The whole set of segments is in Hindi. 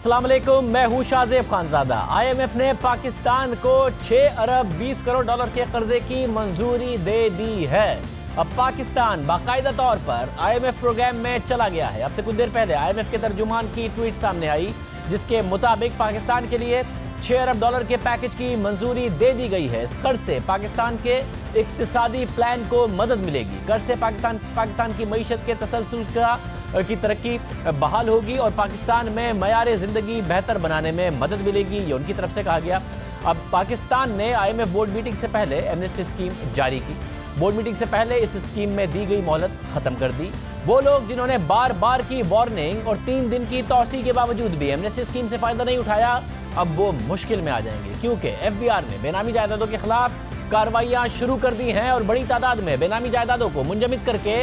अस्सलाम वालेकुम, मैं हूं शाहजेब खानजादा। IMF ने पाकिस्तान को 6 अरब 20 करोड़ डॉलर के कर्जे की मंजूरी दे दी है। अब पाकिस्तान बाकायदा तौर पर IMF प्रोग्राम में चला गया है। अब से कुछ देर पहले IMF के तर्जुमान की ट्वीट सामने आई, जिसके मुताबिक पाकिस्तान के लिए 6 अरब डॉलर के पैकेज की मंजूरी दे दी गई है। इस कर्ज से पाकिस्तान के इक्तिसादी प्लान को मदद मिलेगी। कर्ज से पाकिस्तान की मईशत के तसलसल की तरक्की बहाल होगी और पाकिस्तान में मयार ज़िंदगी बेहतर बनाने में मदद मिलेगी, ये उनकी तरफ से कहा गया। अब पाकिस्तान ने IMF बोर्ड मीटिंग से पहले एमनेस्टी स्कीम जारी की। बोर्ड मीटिंग से पहले इस स्कीम में दी गई मोहलत खत्म कर दी। वो लोग जिन्होंने बार बार की वार्निंग और 3 दिन की तौसी के बावजूद भी एमनेस्टी स्कीम से फायदा नहीं उठाया, अब वो मुश्किल में आ जाएंगे, क्योंकि FBR ने बेनामी जायदादों के खिलाफ कार्रवाइयां शुरू कर दी हैं और बड़ी तादाद में बेनामी जायदादों को मुंजमद करके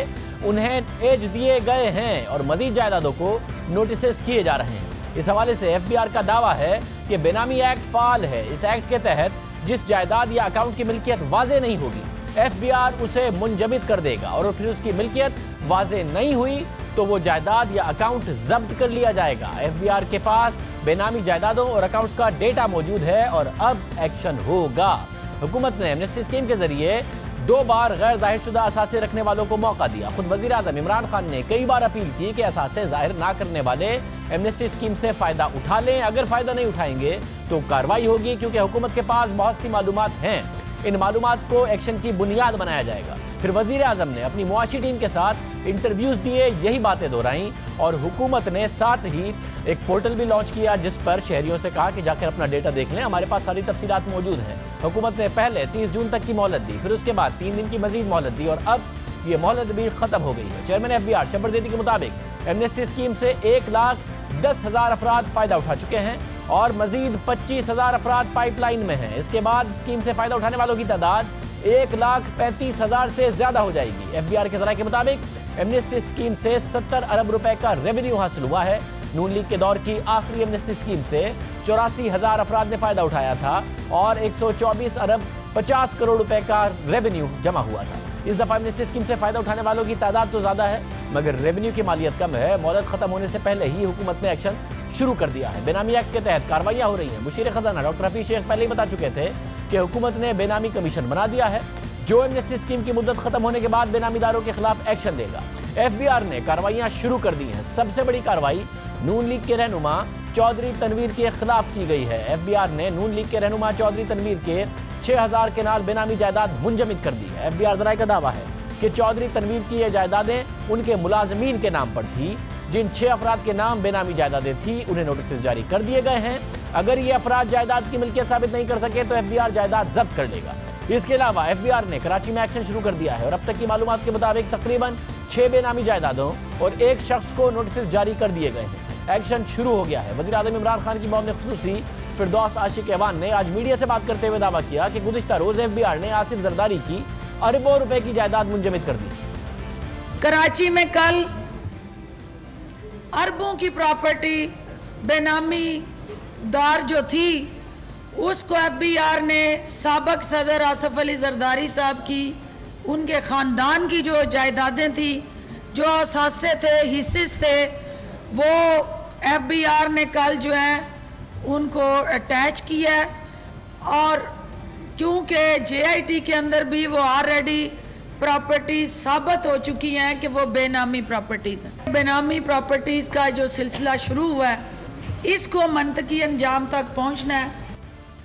उन्हें एज दिए गए हैं और मजीद जायदादों को नोटिस किए जा रहे हैं। इस हवाले से FBR का दावा है कि बेनामी एक्ट फाल है। इस एक्ट के तहत जिस जायदाद या अकाउंट की मिल्कियत वाजे नहीं होगी, FBR उसे मुंजमद कर देगा और फिर उसकी मिल्कियत वाजे नहीं हुई तो वो जायदाद या अकाउंट जब्त कर लिया जाएगा। FBR के पास बेनामी जायदादों और अकाउंट्स का डेटा मौजूद है और अब एक्शन होगा। हुकूमत ने एमनेस्टी स्कीम के जरिए 2 बार गैर जाहिरशुदा असासे रखने वालों को मौका दिया। खुद वज़ीर आज़म इमरान खान ने कई बार अपील की कि असासे जाहिर ना करने वाले एमनेस्टी स्कीम से फ़ायदा उठा लें। अगर फ़ायदा नहीं उठाएंगे तो कार्रवाई होगी, क्योंकि हुकूमत के पास बहुत सी मालूमात हैं। इन मालूमात को एक्शन की बुनियाद बनाया जाएगा। फिर वज़ीर आज़म ने अपनी मुआशी टीम के साथ इंटरव्यूज़ दिए, यही बातें दोहराई और हुकूमत ने साथ ही एक पोर्टल भी लॉन्च किया, जिस पर शहरियों से कहा कि जाकर अपना डेटा देख लें, हमारे पास सारी तफसीलात मौजूद हैं। हुकूमत ने पहले 30 जून तक की मोहलत दी, फिर उसके बाद 3 दिन की मजीद मोहलत दी और अब ये मोहलत भी ख़त्म हो गई है। चेयरमैन FBR शबर ज़ैदी के मुताबिक एमनेस्टी स्कीम से 1,10,000 अफराद फ़ायदा उठा चुके हैं और मजीद 25,000 अफराद पाइपलाइन में हैं। इसके बाद स्कीम से फ़ायदा उठाने वालों की तादाद 1,35,000 से ज़्यादा हो जाएगी। FBR के ज़राए के मुताबिक एमनेस्टी स्कीम से 70 अरब रुपए का रेवेन्यू हासिल हुआ है। नून लीग के दौर की आखिरी एमनेस्टी स्कीम से 84,000 अफराद ने फ़ायदा उठाया था और 124 अरब 50 करोड़ रुपए का रेवेन्यू जमा हुआ था। इस दफ़ा एमनेस्टी स्कीम से फ़ायदा उठाने वालों की तादाद तो ज़्यादा है, मगर रेवेन्यू की मालियत कम है। मोहलत ख़त्म होने से पहले ही हुकूमत ने एक्शन शुरू कर दिया है। बेनामी एक्ट के तहत कार्रवाइयाँ हो रही हैं। मुशीर खजाना डॉक्टर हफीज शेख पहले ही बता चुके थे कि हुकूमत ने बेनामी कमीशन बना दिया है, जो एमनेस्टी स्कीम की मुद्दत खत्म होने के बाद बेनामीदारों के खिलाफ एक्शन लेगा। FBR ने कार्रवाइयाँ शुरू कर दी हैं। सबसे बड़ी कार्रवाई नून लीग के रहनुमा चौधरी तनवीर के खिलाफ की गई है। FBR ने नून लीग के रहनुमा चौधरी तनवीर के 6,000 केनाल बेनामी जायदाद मुंजमद कर दी है। FBR ज़राए का दावा है कि चौधरी तनवीर की ये जायदादें उनके मुलाजमीन के नाम पर थी। जिन 6 अफराद के नाम बेनामी जायदादें थी, उन्हें नोटिस जारी कर दिए गए हैं। अगर ये अफराद जायदाद की मिल्कियत साबित नहीं कर सके तो FBR जायदाद जब्त कर लेगा। इसके अलावा FBR ने कराची में एक्शन शुरू कर दिया है और अब तक की मालूमात के मुताबिक तकरीबन 6 बेनामी जायदादों और 1 शख्स को नोटिस जारी कर दिए गए हैं। एक्शन शुरू हो गया है। वज़ीर आज़म इमरान खान की मौन खुसूसी फिरदौस आशिक ऐवान ने आज मीडिया से बात करते हुए दावा किया कि गुज़िश्ता रोज़ FBR ने आसिफ जरदारी की अरबों रुपए की जायदाद मुंजमद कर दी। कराची में कल अरबों की प्रॉपर्टी बेनामी दार जो थी, उसको FBR ने साबिक सदर आसिफ अली जरदारी साहब की, उनके ख़ानदान की जो जायदादें थी, जो असासे थे, हिस्से थे, वो FBR ने कल जो है उनको अटैच किया है। और क्योंकि JIT के अंदर भी वो ऑलरेडी प्रॉपर्टीज साबित हो चुकी हैं कि वो बेनामी प्रॉपर्टीज़ हैं। बेनामी प्रॉपर्टीज़ का जो सिलसिला शुरू हुआ है, इसको मंतकी अंजाम तक पहुंचना है।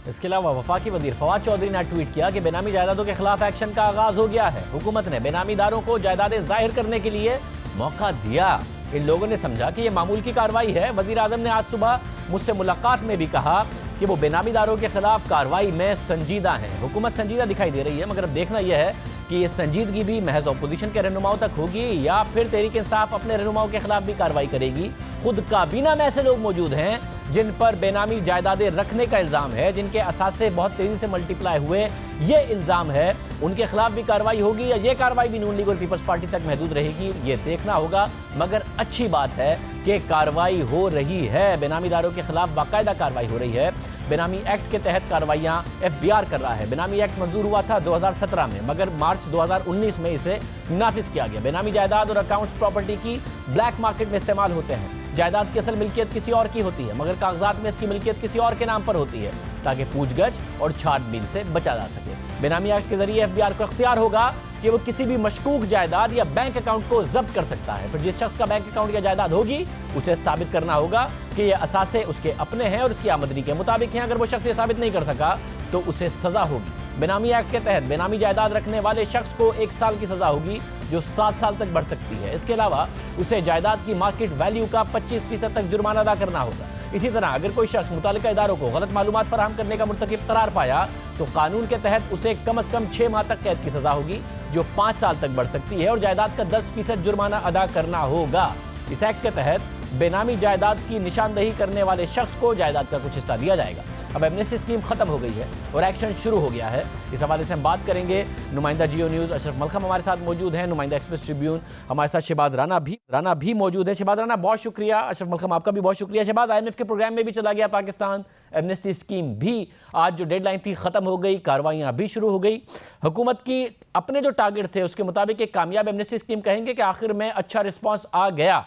इसके अलावा वफाकी वजीर फवाद चौधरी ने ट्वीट किया कि बेनामी जायदादों के खिलाफ एक्शन का आगाज हो गया है। हुकूमत ने बेनामीदारों को जायदादें जाहिर करने के लिए मौका दिया। इन लोगों ने समझा कि यह मामूल की कार्रवाई है। वजीर आज़म ने आज सुबह मुझसे मुलाकात में भी कहा कि वो बेनामीदारों के खिलाफ कार्रवाई में संजीदा हैं। हुकूमत संजीदा दिखाई दे रही है, मगर अब देखना यह है कि ये संजीदगी भी महज अपोजिशन के रहनुमाओं तक होगी या फिर तहरीक इंसाफ अपने रहनुमाओं के खिलाफ भी कार्रवाई करेगी। खुद काबीना में ऐसे लोग मौजूद हैं जिन पर बेनामी जायदादें रखने का इल्ज़ाम है, जिनके असासे बहुत तेज़ी से मल्टीप्लाई हुए, ये इल्ज़ाम है, उनके खिलाफ भी कार्रवाई होगी या ये कार्रवाई भी नून लीग और पीपल्स पार्टी तक महदूद रहेगी, ये देखना होगा। मगर अच्छी बात है कि कार्रवाई हो रही है, बेनामीदारों के खिलाफ बाकायदा कार्रवाई हो रही है। बेनामी एक्ट के तहत कार्रवाइयाँ FBR कर रहा है। बेनामी एक्ट मंजूर हुआ था 2017 में, मगर मार्च 2019 में इसे नाफिज किया गया। बेनामी जायदाद और अकाउंट्स प्रॉपर्टी की ब्लैक मार्केट में इस्तेमाल होते हैं। जायदाद की असल मिल्कियत किसी और की होती है, मगर कागजात में इसकी मिल्कियत किसी और के नाम पर होती है, ताकि पूछगछ और छानबीन से बचा जा सके। बेनामी एक्ट के जरिए एफबीआर को इख्तियार होगा कि वो किसी भी मशकूक जायदाद या बैंक अकाउंट को जब्त कर सकता है। फिर जिस शख्स का बैंक अकाउंट या जायदाद होगी, उसे साबित करना होगा कि ये असासे उसके अपने हैं और उसकी आमदनी के मुताबिक हैं। अगर वो शख्स ये साबित नहीं कर सका तो उसे सजा होगी। बेनामी एक्ट के तहत बेनामी जायदाद रखने वाले शख्स को 1 साल की सजा होगी, जो 7 साल तक बढ़ सकती है। इसके अलावा उसे जायदाद की मार्केट वैल्यू का 25% तक जुर्माना अदा करना होगा। इसी तरह अगर कोई शख्स मुतालिका इदारों को गलत मालूमात फराहम करने का मुर्तकिब करार पाया तो कानून के तहत उसे कम अज कम 6 माह तक कैद की सजा होगी, जो 5 साल तक बढ़ सकती है, और जायदाद का 10% जुर्माना अदा करना होगा। इस एक्ट के तहत बेनामी जायदाद की निशानदही करने वाले शख्स को जायदाद का कुछ हिस्सा दिया जाएगा। अब एमनेस्टी स्कीम खत्म हो गई है और एक्शन शुरू हो गया है। इस हवाले से हम बात करेंगे। नुमाइंदा जियो न्यूज़ अशरफ मलखम हमारे साथ मौजूद हैं, नुमाइंदा एक्सप्रेस ट्रिब्यून हमारे साथ शहबाज राना भी मौजूद है। शहबाज राना, बहुत शुक्रिया। अशरफ मलखम, आपका भी बहुत शुक्रिया। शहबाज, IMF के प्रोग्राम में भी चला गया पाकिस्तान। एमनेस्टी स्कीम भी आज जो डेडलाइन थी ख़त्म हो गई, कार्रवाइयाँ भी शुरू हो गई। हुकूमत की अपने जो टारगेट थे उसके मुताबिक एक कामयाब एमनेस्टी स्कीम कहेंगे कि आखिर में अच्छा रिस्पॉन्स आ गया?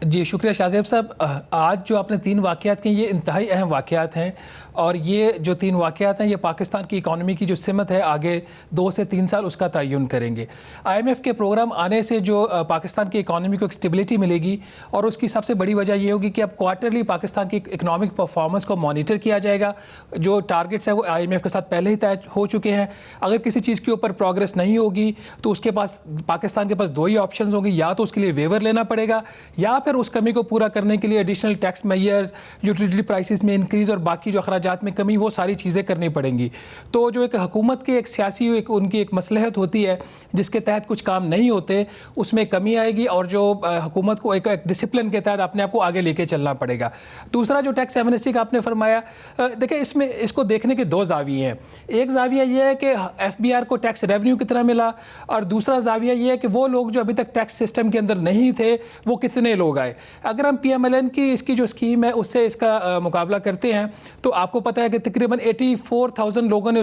जी शुक्रिया शाहज़ेब साहब। आज जो आपने 3 वाक़यात किए, ये इंतहाई अहम वाक़यात हैं, और ये जो 3 वाक़यात हैं ये पाकिस्तान की इकॉनमी की जो सिमत है आगे 2 से 3 साल उसका तयन करेंगे। IMF के प्रोग्राम आने से जो पाकिस्तान की इकॉनमी को एक स्टेबिलिटी मिलेगी, और उसकी सबसे बड़ी वजह ये होगी कि अब क्वार्टरली पाकिस्तान की इकनॉमिक परफॉर्मेंस को मॉनिटर किया जाएगा। जो टारगेट्स हैं वो IMF के साथ पहले ही तय हो चुके हैं। अगर किसी चीज़ के ऊपर प्रोग्रेस नहीं होगी तो उसके पास पाकिस्तान के पास 2 ही ऑप्शन होंगे, या तो उसके लिए वेवर लेना पड़ेगा, या फिर उस कमी को पूरा करने के लिए additional tax measures, utility prices में इंक्रीज और बाकी जो अखराजात में कमी, वो सारी चीज़ें करनी पड़ेंगी। तो जो एक हुकूमत की एक सियासी उनकी एक मसलहत होती है जिसके तहत कुछ काम नहीं होते, उसमें कमी आएगी, और जो हुकूमत को एक डिसिप्लिन के तहत अपने आप को आगे लेके चलना पड़ेगा। दूसरा जो टैक्स एमनेस्टी का आपने फरमाया, देखिए इसमें इसको देखने के 2 जाविये हैं। एक जाविया ये है कि FBR को टैक्स रेवेन्यू कितना मिला, और दूसरा जाविया ये है कि वो लोग जो अभी तक टैक्स सिस्टम के अंदर नहीं थे वो कितने लोग आए। अगर हम PMLN की इसकी जो स्कीम है उससे इसका मुकाबला करते हैं तो आपको पता है कि तकरीबन 83,000 लोगों ने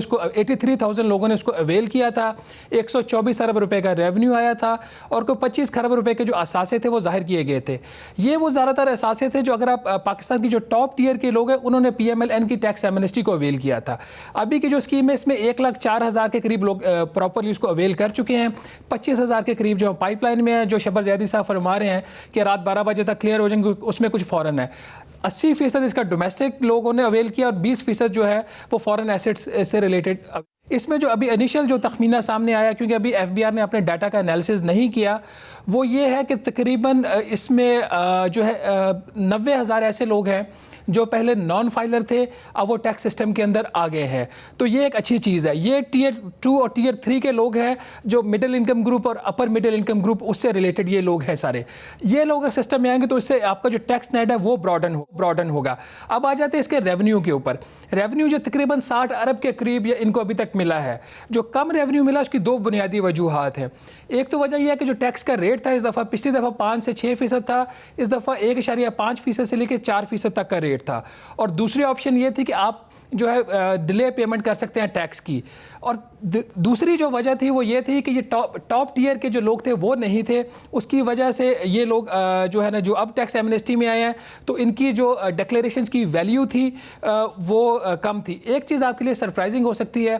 उसको अवेल किया था। 124 अरब रुपए का रेवेन्यू आया था, और कोई 25 खरब रुपए के जो असासे थे वो जाहिर किए गए थे। ये वो ज़्यादातर असासे थे जो, अगर आप पाकिस्तान की जो टॉप टियर के लोग हैं उन्होंने PMLN की टैक्स एमनेस्टी को अवेल किया था। अभी की जो स्कीम है इसमें 1,04,000 के करीब लोग प्रॉपरली उसको अवेल कर चुके हैं। 25,000 के करीब जो पाइपलाइन में है, जो शहबाज ज़ैदी साहब फरमा रहे हैं कि रात 12 बजे तक क्लियर हो जाएंगे, उसमें कुछ फ़ौरन है। 80% इसका डोमेस्टिक लोगों ने अवेल किया, और 20% जो है वो फॉरेन एसेट्स से रिलेटेड। इसमें जो अभी इनिशियल जो तखमीना सामने आया, क्योंकि अभी FBR ने अपने डाटा का एनालिसिस नहीं किया, वो ये है कि तकरीबन इसमें जो है 90,000 ऐसे लोग हैं जो पहले नॉन फाइलर थे, अब वो टैक्स सिस्टम के अंदर आ गए हैं। तो ये एक अच्छी चीज़ है। ये Tier 2 और Tier 3 के लोग हैं, जो मिडिल इनकम ग्रुप और अपर मिडिल इनकम ग्रुप, उससे रिलेटेड ये लोग हैं सारे। ये लोग अगर सिस्टम में आएंगे तो इससे आपका जो टैक्स नेट है वो ब्रॉडन होगा। अब आ जाते हैं इसके रेवेन्यू के ऊपर। रेवेन्यू जो तकरीबन 60 अरब के करीब या इनको अभी तक मिला है। जो कम रेवेन्यू मिला उसकी 2 बुनियादी वजूहात हैं। एक तो वजह यह है कि जो टैक्स का रेट था इस दफ़ा, पिछली दफ़ा 5 से 6% था, इस दफ़ा 1.5% से लेकर 4% तक का रेट था। और दूसरी ऑप्शन ये थी कि आप जो है डिले पेमेंट कर सकते हैं टैक्स की। और दूसरी जो वजह थी वो ये थी कि ये टॉप टियर के जो लोग थे वो नहीं थे, उसकी वजह से ये लोग जो है ना, जो अब टैक्स एमनेस्टी में आए हैं तो इनकी जो डिक्लेरेशंस की वैल्यू थी वो कम थी। एक चीज़ आपके लिए सरप्राइजिंग हो सकती है,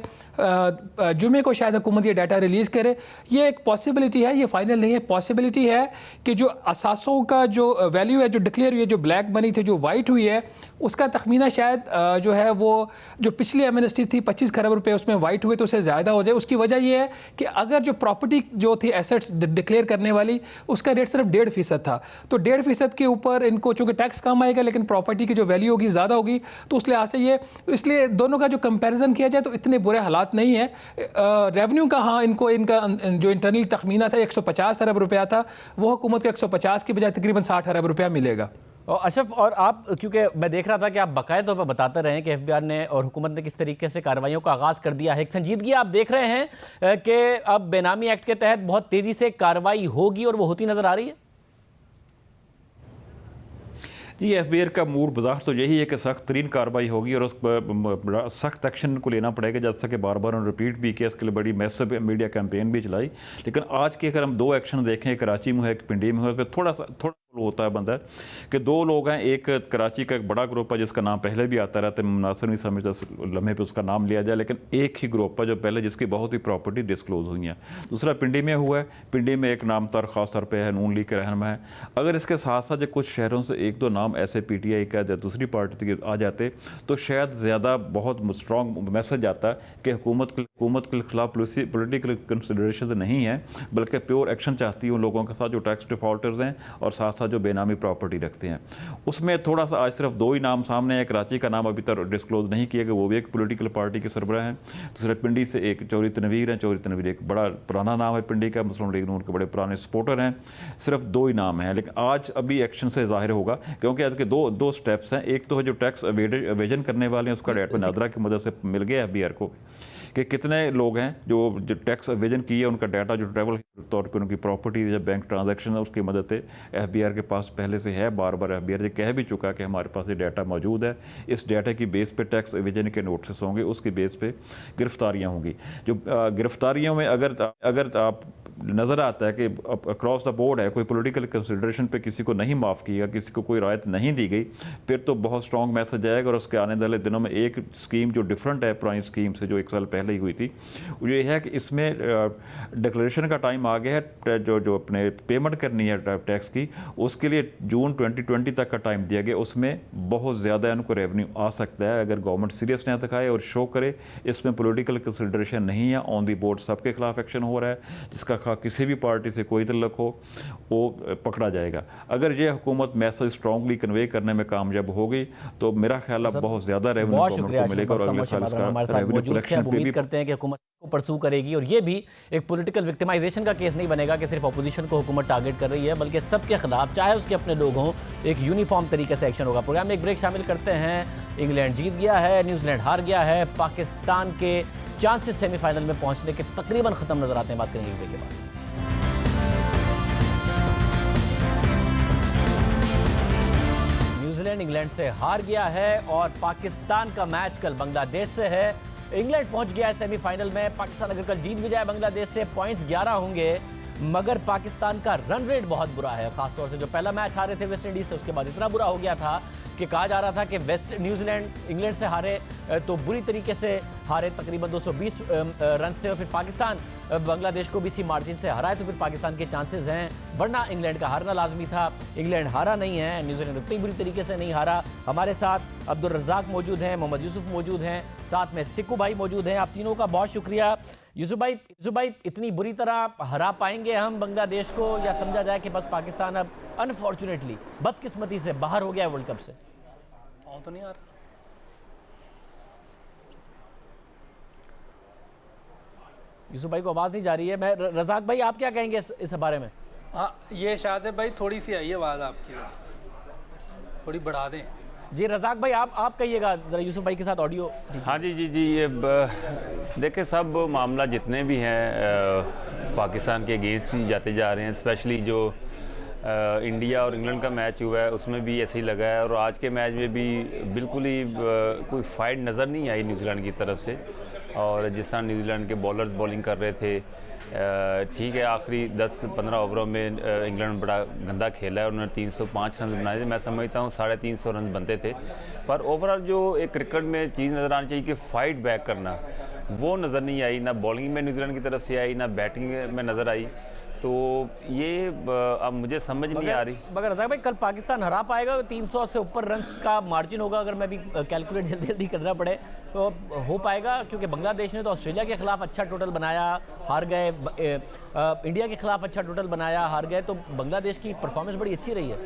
जुमे को शायद हुकूमत ये डाटा रिलीज़ करे, ये एक पॉसिबिलिटी है, ये फाइनल नहीं है, पॉसिबिलिटी है कि जो असासों का जो वैल्यू है जो डिक्लेयर हुई है, जो ब्लैक मनी थी जो वाइट हुई है, उसका तखमीना शायद जो है वो जो पिछली एमनेस्टी थी 25 खरब रुपए उसमें वाइट हुए तो उससे ज़्यादा हो जाए। उसकी वजह यह है कि अगर जो प्रॉपर्टी जो थी एसेट्स डिक्लेयर करने वाली, उसका रेट सिर्फ 1.5% था, तो 1.5% के ऊपर इनको चूँकि टैक्स कम आएगा लेकिन प्रॉपर्टी की जो वैल्यू होगी ज़्यादा होगी, तो उस लिहाज से ये, इसलिए दोनों का जो कंपेरिजन किया जाए तो इतने बुरे हालात नहीं है। रेवेन्यू का हाँ, इनको इनका जो इंटरनल तखमीना था 150 अरब रुपया था, वो हुकूमत को 150 की बजाय तकरीबन 60 अरब रुपया मिलेगा। और अशरफ, और आप, क्योंकि मैं देख रहा था कि आप बाकायदा तौर पर बताते रहे कि FBR ने और हुकूमत ने किस तरीके से कार्रवाइयों का आगाज़ कर दिया है। एक संजीदगी आप देख रहे हैं कि अब बेनामी एक्ट के तहत बहुत तेज़ी से कार्रवाई होगी और वो होती नज़र आ रही है। जी, FBR का मूड बाज़ाहिर तो यही है कि सख्त तरीन कार्रवाई होगी और उस पर सख्त एक्शन को लेना पड़ेगा, जैसा कि बार बार उन्होंने रिपीट भी किया, इसके लिए बड़ी मैसिव मीडिया कैंपेन भी चलाई। लेकिन आज के अगर हम 2 एक्शन देखें, कराची में है, एक पिंडी में है, तो थोड़ा होता है बंदा कि 2 लोग हैं। एक कराची का एक बड़ा ग्रुप है जिसका नाम पहले भी आता रहता है, मुनासिब नहीं समझता लम्हे पे उसका नाम लिया जाए, लेकिन एक ही ग्रुप है जो पहले जिसकी बहुत ही प्रॉपर्टी डिस्क्लोज हुई हैं। दूसरा पिंडी में हुआ है, पिंडी में एक नाम ख़ास तौर पे है, नून लीग के रहनुमा है। अगर इसके साथ साथ कुछ शहरों से 1-2 नाम ऐसे PTI का या दूसरी पार्टी के आ जाते तो शायद ज़्यादा बहुत स्ट्रॉन्ग मैसेज आता है कि हुकूमत के खिलाफ पोलिटिकल कंसिडरेशन नहीं है, बल्कि प्योर एक्शन चाहती है उन लोगों के साथ जो टैक्स डिफॉल्टर्स हैं और साथ साथ जो बेनामी प्रॉपर्टी रखते हैं। उसमें थोड़ा सा आज सिर्फ 2 ही नाम सामने है। कराची का नाम अभी तक डिस्क्लोज नहीं किया गया, वो भी एक पॉलिटिकल पार्टी के सरबराह हैं। दूसरे पिंडी से एक चौधरी तनवीर हैं। चौधरी तनवीर एक बड़ा पुराना नाम है पिंडी का, मुस्लिम लीग नून के बड़े पुराने सपोर्टर हैं। सिर्फ 2 ही नाम हैं, लेकिन आज अभी एक्शन से जाहिर होगा, क्योंकि आज के दो स्टेप्स हैं। एक तो है जो टैक्स एवेजन करने वाले हैं, उसका डाटा नादरा की मदद से मिल गया FBR को कि कितने लोग हैं जो टैक्स एवेजन किए, उनका डाटा जो ट्रैवल तौर पे उनकी प्रॉपर्टी या बैंक ट्रांजैक्शन है उसकी मदद से FBR के पास पहले से है। बार बार FBR ये कह भी चुका कि हमारे पास ये डाटा मौजूद है। इस डाटा की बेस पे टैक्स एवेजन के नोटिस होंगे, उसकी बेस पे गिरफ्तारियाँ होंगी। जो गिरफ्तारियों में अगर आप नज़र आता है कि अक्रॉस द बोर्ड है, कोई पॉलिटिकल कंसिडरेशन पे किसी को नहीं माफ़ किया, किसी को कोई रायत नहीं दी गई, फिर तो बहुत स्ट्रॉन्ग मैसेज आएगा। और उसके आने वाले दिनों में एक स्कीम जो डिफरेंट है पुरानी स्कीम से, जो 1 साल पहले ही हुई थी, वो ये है कि इसमें डिक्लेरेशन का टाइम आ गया है। जो अपने पेमेंट करनी है टैक्स की, उसके लिए जून 2020 तक का टाइम दिया गया। उसमें बहुत ज़्यादा इनको रेवेन्यू आ सकता है अगर गवर्नमेंट सीरियसनेस दिखाए और शो करे इसमें पॉलिटिकल कंसिडरेशन नहीं है। ऑन दी बोर्ड सबके खिलाफ एक्शन हो रहा है, जिसका किसी भी पार्टी से कोई तल्लुक हो वो पकड़ा जाएगा। अगर ये हुकूमत मैसेज स्ट्रांगली कन्वे करने में कामयाब होगी तो मेरा ख्याल है बहुत ज़्यादा रेवेन्यू गवर्नमेंट को मिलेगा और अगले साल इसका रेवेन्यू कलेक्शन पे भी करते हैं कि हुकूमत को परसू करेगी। और ये भी एक पॉलिटिकल विक्टिमाइजेशन का केस नहीं बनेगा कि सिर्फ अपोजिशन को हुकूमत टारगेट कर रही है, बल्कि सबके खिलाफ, चाहे उसके अपने लोग हों, एक यूनिफॉर्म तरीके से एक्शन होगा। प्रोग्राम में एक ब्रेक शामिल करते हैं। इंग्लैंड जीत गया है, न्यूजीलैंड हार गया है, पाकिस्तान के चांसेस सेमीफाइनल में पहुंचने के तकरीबन खत्म नजर आते हैं। बात करेंगे ब्रेक के बाद। न्यूजीलैंड इंग्लैंड से हार गया है और पाकिस्तान का मैच कल बांग्लादेश से है। इंग्लैंड पहुंच गया है सेमीफाइनल में। पाकिस्तान अगर कल जीत भी जाए बांग्लादेश से, पॉइंट्स 11 होंगे, मगर पाकिस्तान का रन रेट बहुत बुरा है। खासतौर से जो पहला मैच हारे थे वेस्ट इंडीज से, उसके बाद इतना बुरा हो गया था कि कहा जा रहा था कि न्यूजीलैंड इंग्लैंड से हारे तो बुरी तरीके से हारे, तकरीबन 220 रन से। और फिर पाकिस्तान बांग्लादेश को भी इसी मार्जिन से हरा है, तो फिर पाकिस्तान के चांसेस हैं, वरना इंग्लैंड का हारना लाजमी था। इंग्लैंड हारा नहीं है, न्यूजीलैंड उतनी बुरी तरीके से नहीं हारा। हमारे साथ अब्दुल रज़ाक मौजूद हैं, मोहम्मद यूसुफ मौजूद हैं, साथ में सिक्कू भाई मौजूद हैं। आप तीनों का बहुत शुक्रिया। यूसुफ भाई, इतनी बुरी तरह हरा पाएंगे हम बांग्लादेश को, या समझा जाए कि बस पाकिस्तान अब अनफॉर्चुनेटली बदकिस्मती से बाहर हो गया है वर्ल्ड कप से? तो नहीं आ रहा। यूसुफ भाई को आवाज़ नहीं जा रही है। मैं रज़ाक भाई, आप क्या कहेंगे इस बारे में? हाँ, ये शाहज़ेब भाई थोड़ी सी आई है आवाज़ आपकी, थोड़ी बढ़ा दें। जी रज़ाक भाई, आप कहिएगा ज़रा यूसुफ भाई के साथ ऑडियो। हाँ जी, ये देखें, सब मामला जितने भी हैं पाकिस्तान के अगेंस्ट ही जाते जा रहे हैं। स्पेशली जो इंडिया और इंग्लैंड का मैच हुआ है उसमें भी ऐसे ही लगा है, और आज के मैच में भी बिल्कुल ही कोई फाइट नज़र नहीं आई न्यूजीलैंड की तरफ से। और जिस तरह न्यूजीलैंड के बॉलर्स बॉलिंग कर रहे थे, ठीक है, आखिरी 10-15 ओवरों में इंग्लैंड बड़ा गंदा खेला है, उन्होंने 305 रन बनाए थे। मैं समझता हूँ 350 रन बनते थे, पर ओवरऑल जो एक क्रिकेट में चीज़ नज़र आनी चाहिए कि फ़ाइट बैक करना, वो नज़र नहीं आई। ना बॉलिंग में न्यूजीलैंड की तरफ से आई, ना बैटिंग में नज़र आई। तो ये अब मुझे समझ नहीं आ रही। मगर रज़ाक भाई, कल पाकिस्तान हरा पाएगा? 300 से ऊपर रन्स का मार्जिन होगा, अगर मैं भी कैलकुलेट जल्दी करना पड़े तो हो पाएगा? क्योंकि बांग्लादेश ने तो ऑस्ट्रेलिया के खिलाफ अच्छा टोटल बनाया, हार गए। इंडिया के खिलाफ अच्छा टोटल बनाया, हार गए। तो बांग्लादेश की परफॉर्मेंस बड़ी अच्छी रही है।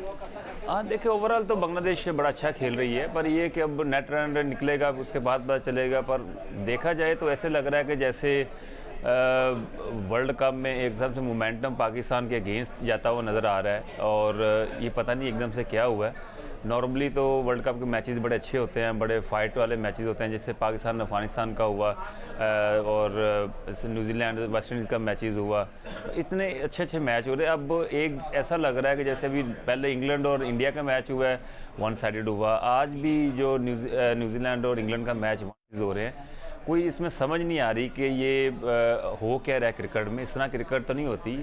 हाँ, देखिए, ओवरऑल तो बांग्लादेश बड़ा अच्छा खेल रही है, पर ये कि अब नेट रन रेट निकलेगा उसके बाद पता चलेगा। पर देखा जाए तो ऐसे लग रहा है कि जैसे वर्ल्ड कप में एकदम से मोमेंटम पाकिस्तान के अगेंस्ट जाता हुआ नज़र आ रहा है, और ये पता नहीं एकदम से क्या हुआ है। नॉर्मली तो वर्ल्ड कप के मैचेस बड़े अच्छे होते हैं, बड़े फाइट वाले मैचेस होते हैं, जैसे पाकिस्तान अफगानिस्तान का हुआ और न्यूजीलैंड वेस्ट इंडीज़ का मैचेस हुआ, इतने अच्छे मैच हो रहे हैं। अब एक ऐसा लग रहा है कि जैसे अभी पहले इंग्लैंड और इंडिया का मैच हुआ है, वन साइडेड हुआ, आज भी जो न्यूजीलैंड और इंग्लैंड का मैच हो रहे हैं, कोई इसमें समझ नहीं आ रही कि ये हो क्या रहा है क्रिकेट में। इस तरह क्रिकेट तो नहीं होती,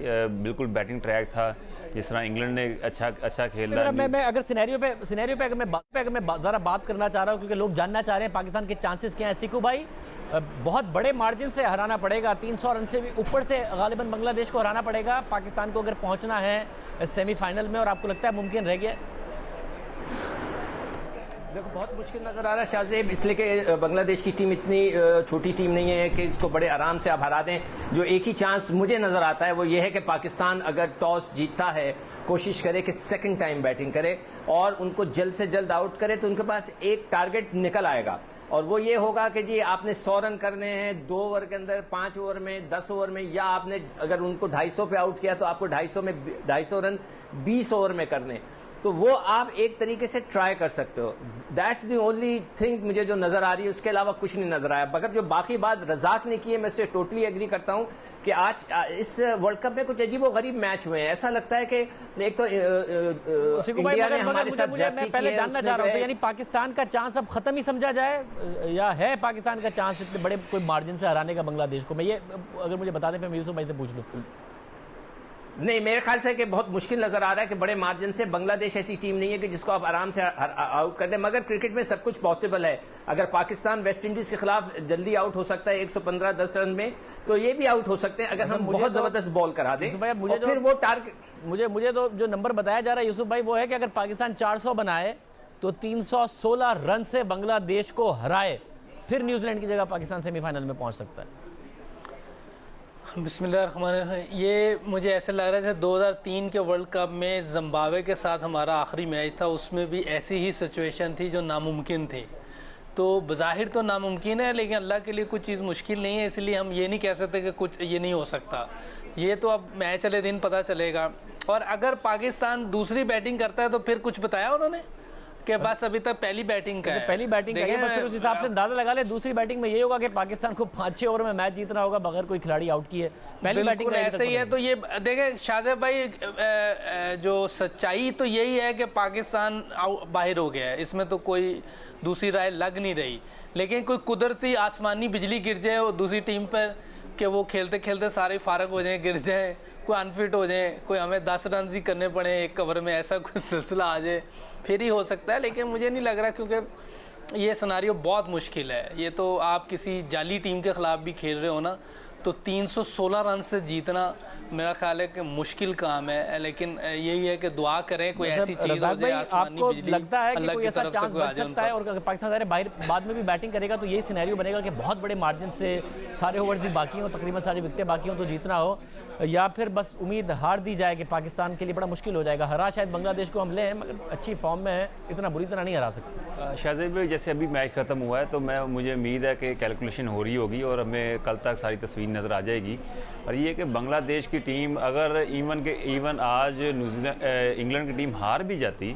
बिल्कुल बैटिंग ट्रैक था जिस तरह इंग्लैंड ने अच्छा खेला। मैं अगर सिनेरियो पे अगर मैं ज़रा बात करना चाह रहा हूँ, क्योंकि लोग जानना चाह रहे हैं पाकिस्तान के चांसेस क्या हैं। सिकू भाई, बहुत बड़े मार्जिन से हराना पड़ेगा, 300 रन से भी ऊपर से गालिबन बांग्लादेश को हराना पड़ेगा पाकिस्तान को अगर पहुँचना है सेमीफाइनल में, और आपको लगता है मुमकिन रह गया? देखो, बहुत मुश्किल नज़र आ रहा है शाहजेब, इसलिए कि बांग्लादेश की टीम इतनी छोटी टीम नहीं है कि इसको बड़े आराम से आप हरा दें। जो एक ही चांस मुझे नज़र आता है वो ये है कि पाकिस्तान अगर टॉस जीतता है, कोशिश करे कि सेकंड टाइम बैटिंग करे और उनको जल्द से जल्द आउट करे, तो उनके पास एक टारगेट निकल आएगा और वो ये होगा कि जी आपने 100 रन करने हैं 2 ओवर के अंदर, 5 ओवर में, 10 ओवर में, या आपने अगर उनको 250 पे आउट किया तो आपको 250 रन 20 ओवर में करने। तो वो आप एक तरीके से ट्राई कर सकते हो। दैट्स द ओनली थिंग मुझे जो नज़र आ रही है, उसके अलावा कुछ नहीं नज़र आया। मगर जो बाकी बात रज़ाक ने की है, मैं उससे टोटली एग्री करता हूँ कि आज इस वर्ल्ड कप में कुछ अजीब व गरीब मैच हुए हैं। ऐसा लगता है कि एक तो इंडिया ने हमारे साथ मैं पहले जानना चाह रहा हूँ, तो यानी पाकिस्तान का चांस अब खत्म ही समझा जाए, या है पाकिस्तान का चांस इतने बड़े कोई मार्जिन से हराने का बांग्लादेश को? मैं ये अगर मुझे बता दें, फिर मैं यूसुफ भाई से पूछ लूँ। नहीं, मेरे ख्याल से कि बहुत मुश्किल नजर आ रहा है कि बड़े मार्जिन से बांग्लादेश ऐसी टीम नहीं है कि जिसको आप आराम से आउट कर दें। मगर क्रिकेट में सब कुछ पॉसिबल है। अगर पाकिस्तान वेस्ट इंडीज के खिलाफ जल्दी आउट हो सकता है 115-10 रन में, तो ये भी आउट हो सकते हैं अगर हम बहुत जबरदस्त बॉल करा दें। और फिर वो टारगेट मुझे तो जो नंबर बताया जा रहा है यूसुफ भाई, वो है कि अगर पाकिस्तान 400 बनाए तो 316 रन से बांग्लादेश को हराए, फिर न्यूजीलैंड की जगह पाकिस्तान सेमीफाइनल में पहुंच सकता है। बिस्मिल्लाहिर्रहमानिर्रहीम। ये मुझे ऐसे लग रहा था 2003 के वर्ल्ड कप में ज़िम्बाब्वे के साथ हमारा आखिरी मैच था, उसमें भी ऐसी ही सिचुएशन थी जो नामुमकिन थी। तो बज़ाहिर तो नामुमकिन है, लेकिन अल्लाह के लिए कुछ चीज़ मुश्किल नहीं है, इसलिए हम ये नहीं कह सकते कि कुछ ये नहीं हो सकता। ये तो अब मैच वाले दिन पता चलेगा। और अगर पाकिस्तान दूसरी बैटिंग करता है तो फिर कुछ बताया उन्होंने कि बस अभी तक पहली बैटिंग का है, पहली बैटिंग का है, बस फिर उस हिसाब से अंदाजा लगा ले। दूसरी बैटिंग में ये होगा कि पाकिस्तान को 5-6 ओवर में मैच जीतना होगा बगैर कोई खिलाड़ी आउट किए। पहली बैटिंग का ऐसे ही है। तो ये देखें शाहजेब भाई, जो सच्चाई तो यही है कि पाकिस्तान बाहर हो गया है, इसमें तो कोई दूसरी राय लग नहीं रही। लेकिन कोई कुदरती आसमानी बिजली गिर जाए और दूसरी टीम पर कि वो खेलते खेलते सारे फारग हो जाएं, गिर जाएं, कोई अनफिट हो जाए, कोई हमें 10 रन ही करने पड़े एक ओवर में, ऐसा कुछ सिलसिला आ जाए, फिर ही हो सकता है। लेकिन मुझे नहीं लग रहा, क्योंकि ये सिनारियो बहुत मुश्किल है। ये तो आप किसी जाली टीम के ख़िलाफ़ भी खेल रहे हो ना, तो 316 रन से जीतना मेरा ख्याल है कि मुश्किल काम है। लेकिन यही है कि दुआ करें कोई ऐसी चीज़ हो जाए, आपको लगता है कि कोई ऐसा चांस बन सकता है? और अगर पाकिस्तान बाहर बाद में भी बैटिंग करेगा तो यही सिनेरियो बनेगा कि बहुत बड़े मार्जिन से सारे ओवर्स ही बाकी हों, तकरीबन सारी विकेटें बाकी हों तो जीतना हो, या फिर बस उम्मीद हार दी जाए कि पाकिस्तान के लिए बड़ा मुश्किल हो जाएगा। हरा शायद बांग्लादेश को हम लें, मगर अच्छी फॉर्म में है, इतना बुरी तरह नहीं हरा सकते। शाहजेब भाई, जैसे अभी मैच ख़त्म हुआ है तो मुझे उम्मीद है कि कैलकुलेशन हो रही होगी और हमें कल तक सारी तस्वीर नज़र आ जाएगी। और ये कि बांग्लादेश की टीम अगर इवन आज इंग्लैंड की टीम हार भी जाती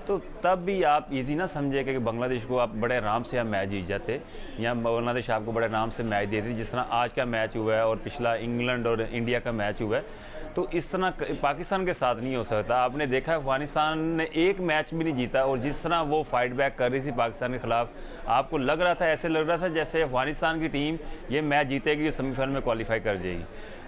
तो तब भी आप इजी ना समझे कि बांग्लादेश को आप बड़े आराम से आप मैच जीत जाते, या बांग्लादेश आपको बड़े आराम से मैच देती, जिस तरह आज का मैच हुआ है और पिछला इंग्लैंड और इंडिया का मैच हुआ है। तो इस तरह पाकिस्तान के साथ नहीं हो सकता। आपने देखा अफगानिस्तान ने एक मैच भी नहीं जीता, और जिस तरह वो फाइट बैक कर रही थी पाकिस्तान के ख़िलाफ़, आपको लग रहा था, ऐसे लग रहा था जैसे अफगानिस्तान की टीम ये मैच जीतेगी और सेमीफाइनल में क्वालिफाई कर जाएगी।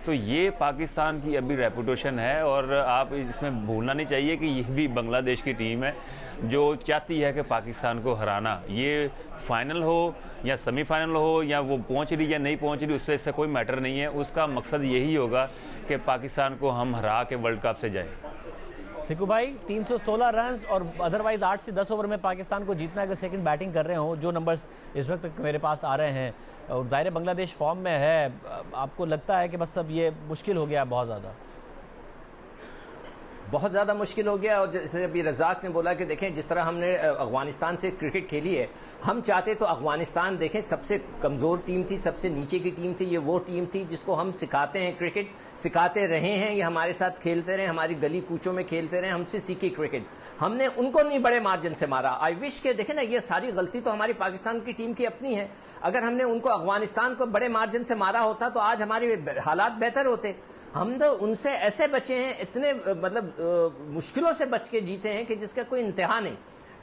तो ये पाकिस्तान की अभी रेपुटेशन है, और आप इसमें भूलना नहीं चाहिए कि ये भी बांग्लादेश की टीम है जो चाहती है कि पाकिस्तान को हराना। ये फाइनल हो या सेमीफाइनल हो, या वो पहुंच रही या नहीं पहुंच रही, उससे कोई मैटर नहीं है। उसका मकसद यही होगा कि पाकिस्तान को हम हरा के वर्ल्ड कप से जाएं। सिकू भाई, 316 रन और अदरवाइज 8 से 10 ओवर में पाकिस्तान को जीतना, अगर सेकंड बैटिंग कर रहे हो, जो नंबर्स इस वक्त तक मेरे पास आ रहे हैं, और ज़ाहिर बांग्लादेश फॉर्म में है, आपको लगता है कि बस अब ये मुश्किल हो गया बहुत ज़्यादा? बहुत ज़्यादा मुश्किल हो गया। और जैसे अभी रज़ाक ने बोला कि देखें जिस तरह हमने अफगानिस्तान से क्रिकेट खेली है, हम चाहते तो अफगानिस्तान देखें सबसे कमज़ोर टीम थी, सबसे नीचे की टीम थी, ये वो टीम थी जिसको हम सिखाते हैं, क्रिकेट सिखाते रहे हैं, ये हमारे साथ खेलते रहे, हमारी गली कूचों में खेलते रहे, हमसे सीखी क्रिकेट। हमने उनको नहीं बड़े मार्जिन से मारा। आई विश के देखें ना, ये सारी गलती तो हमारी पाकिस्तान की टीम की अपनी है। अगर हमने उनको अफगानिस्तान को बड़े मार्जिन से मारा होता तो आज हमारे हालात बेहतर होते। हम तो उनसे ऐसे बचे हैं, इतने मतलब मुश्किलों से बच के जीते हैं कि जिसका कोई इंतहा नहीं।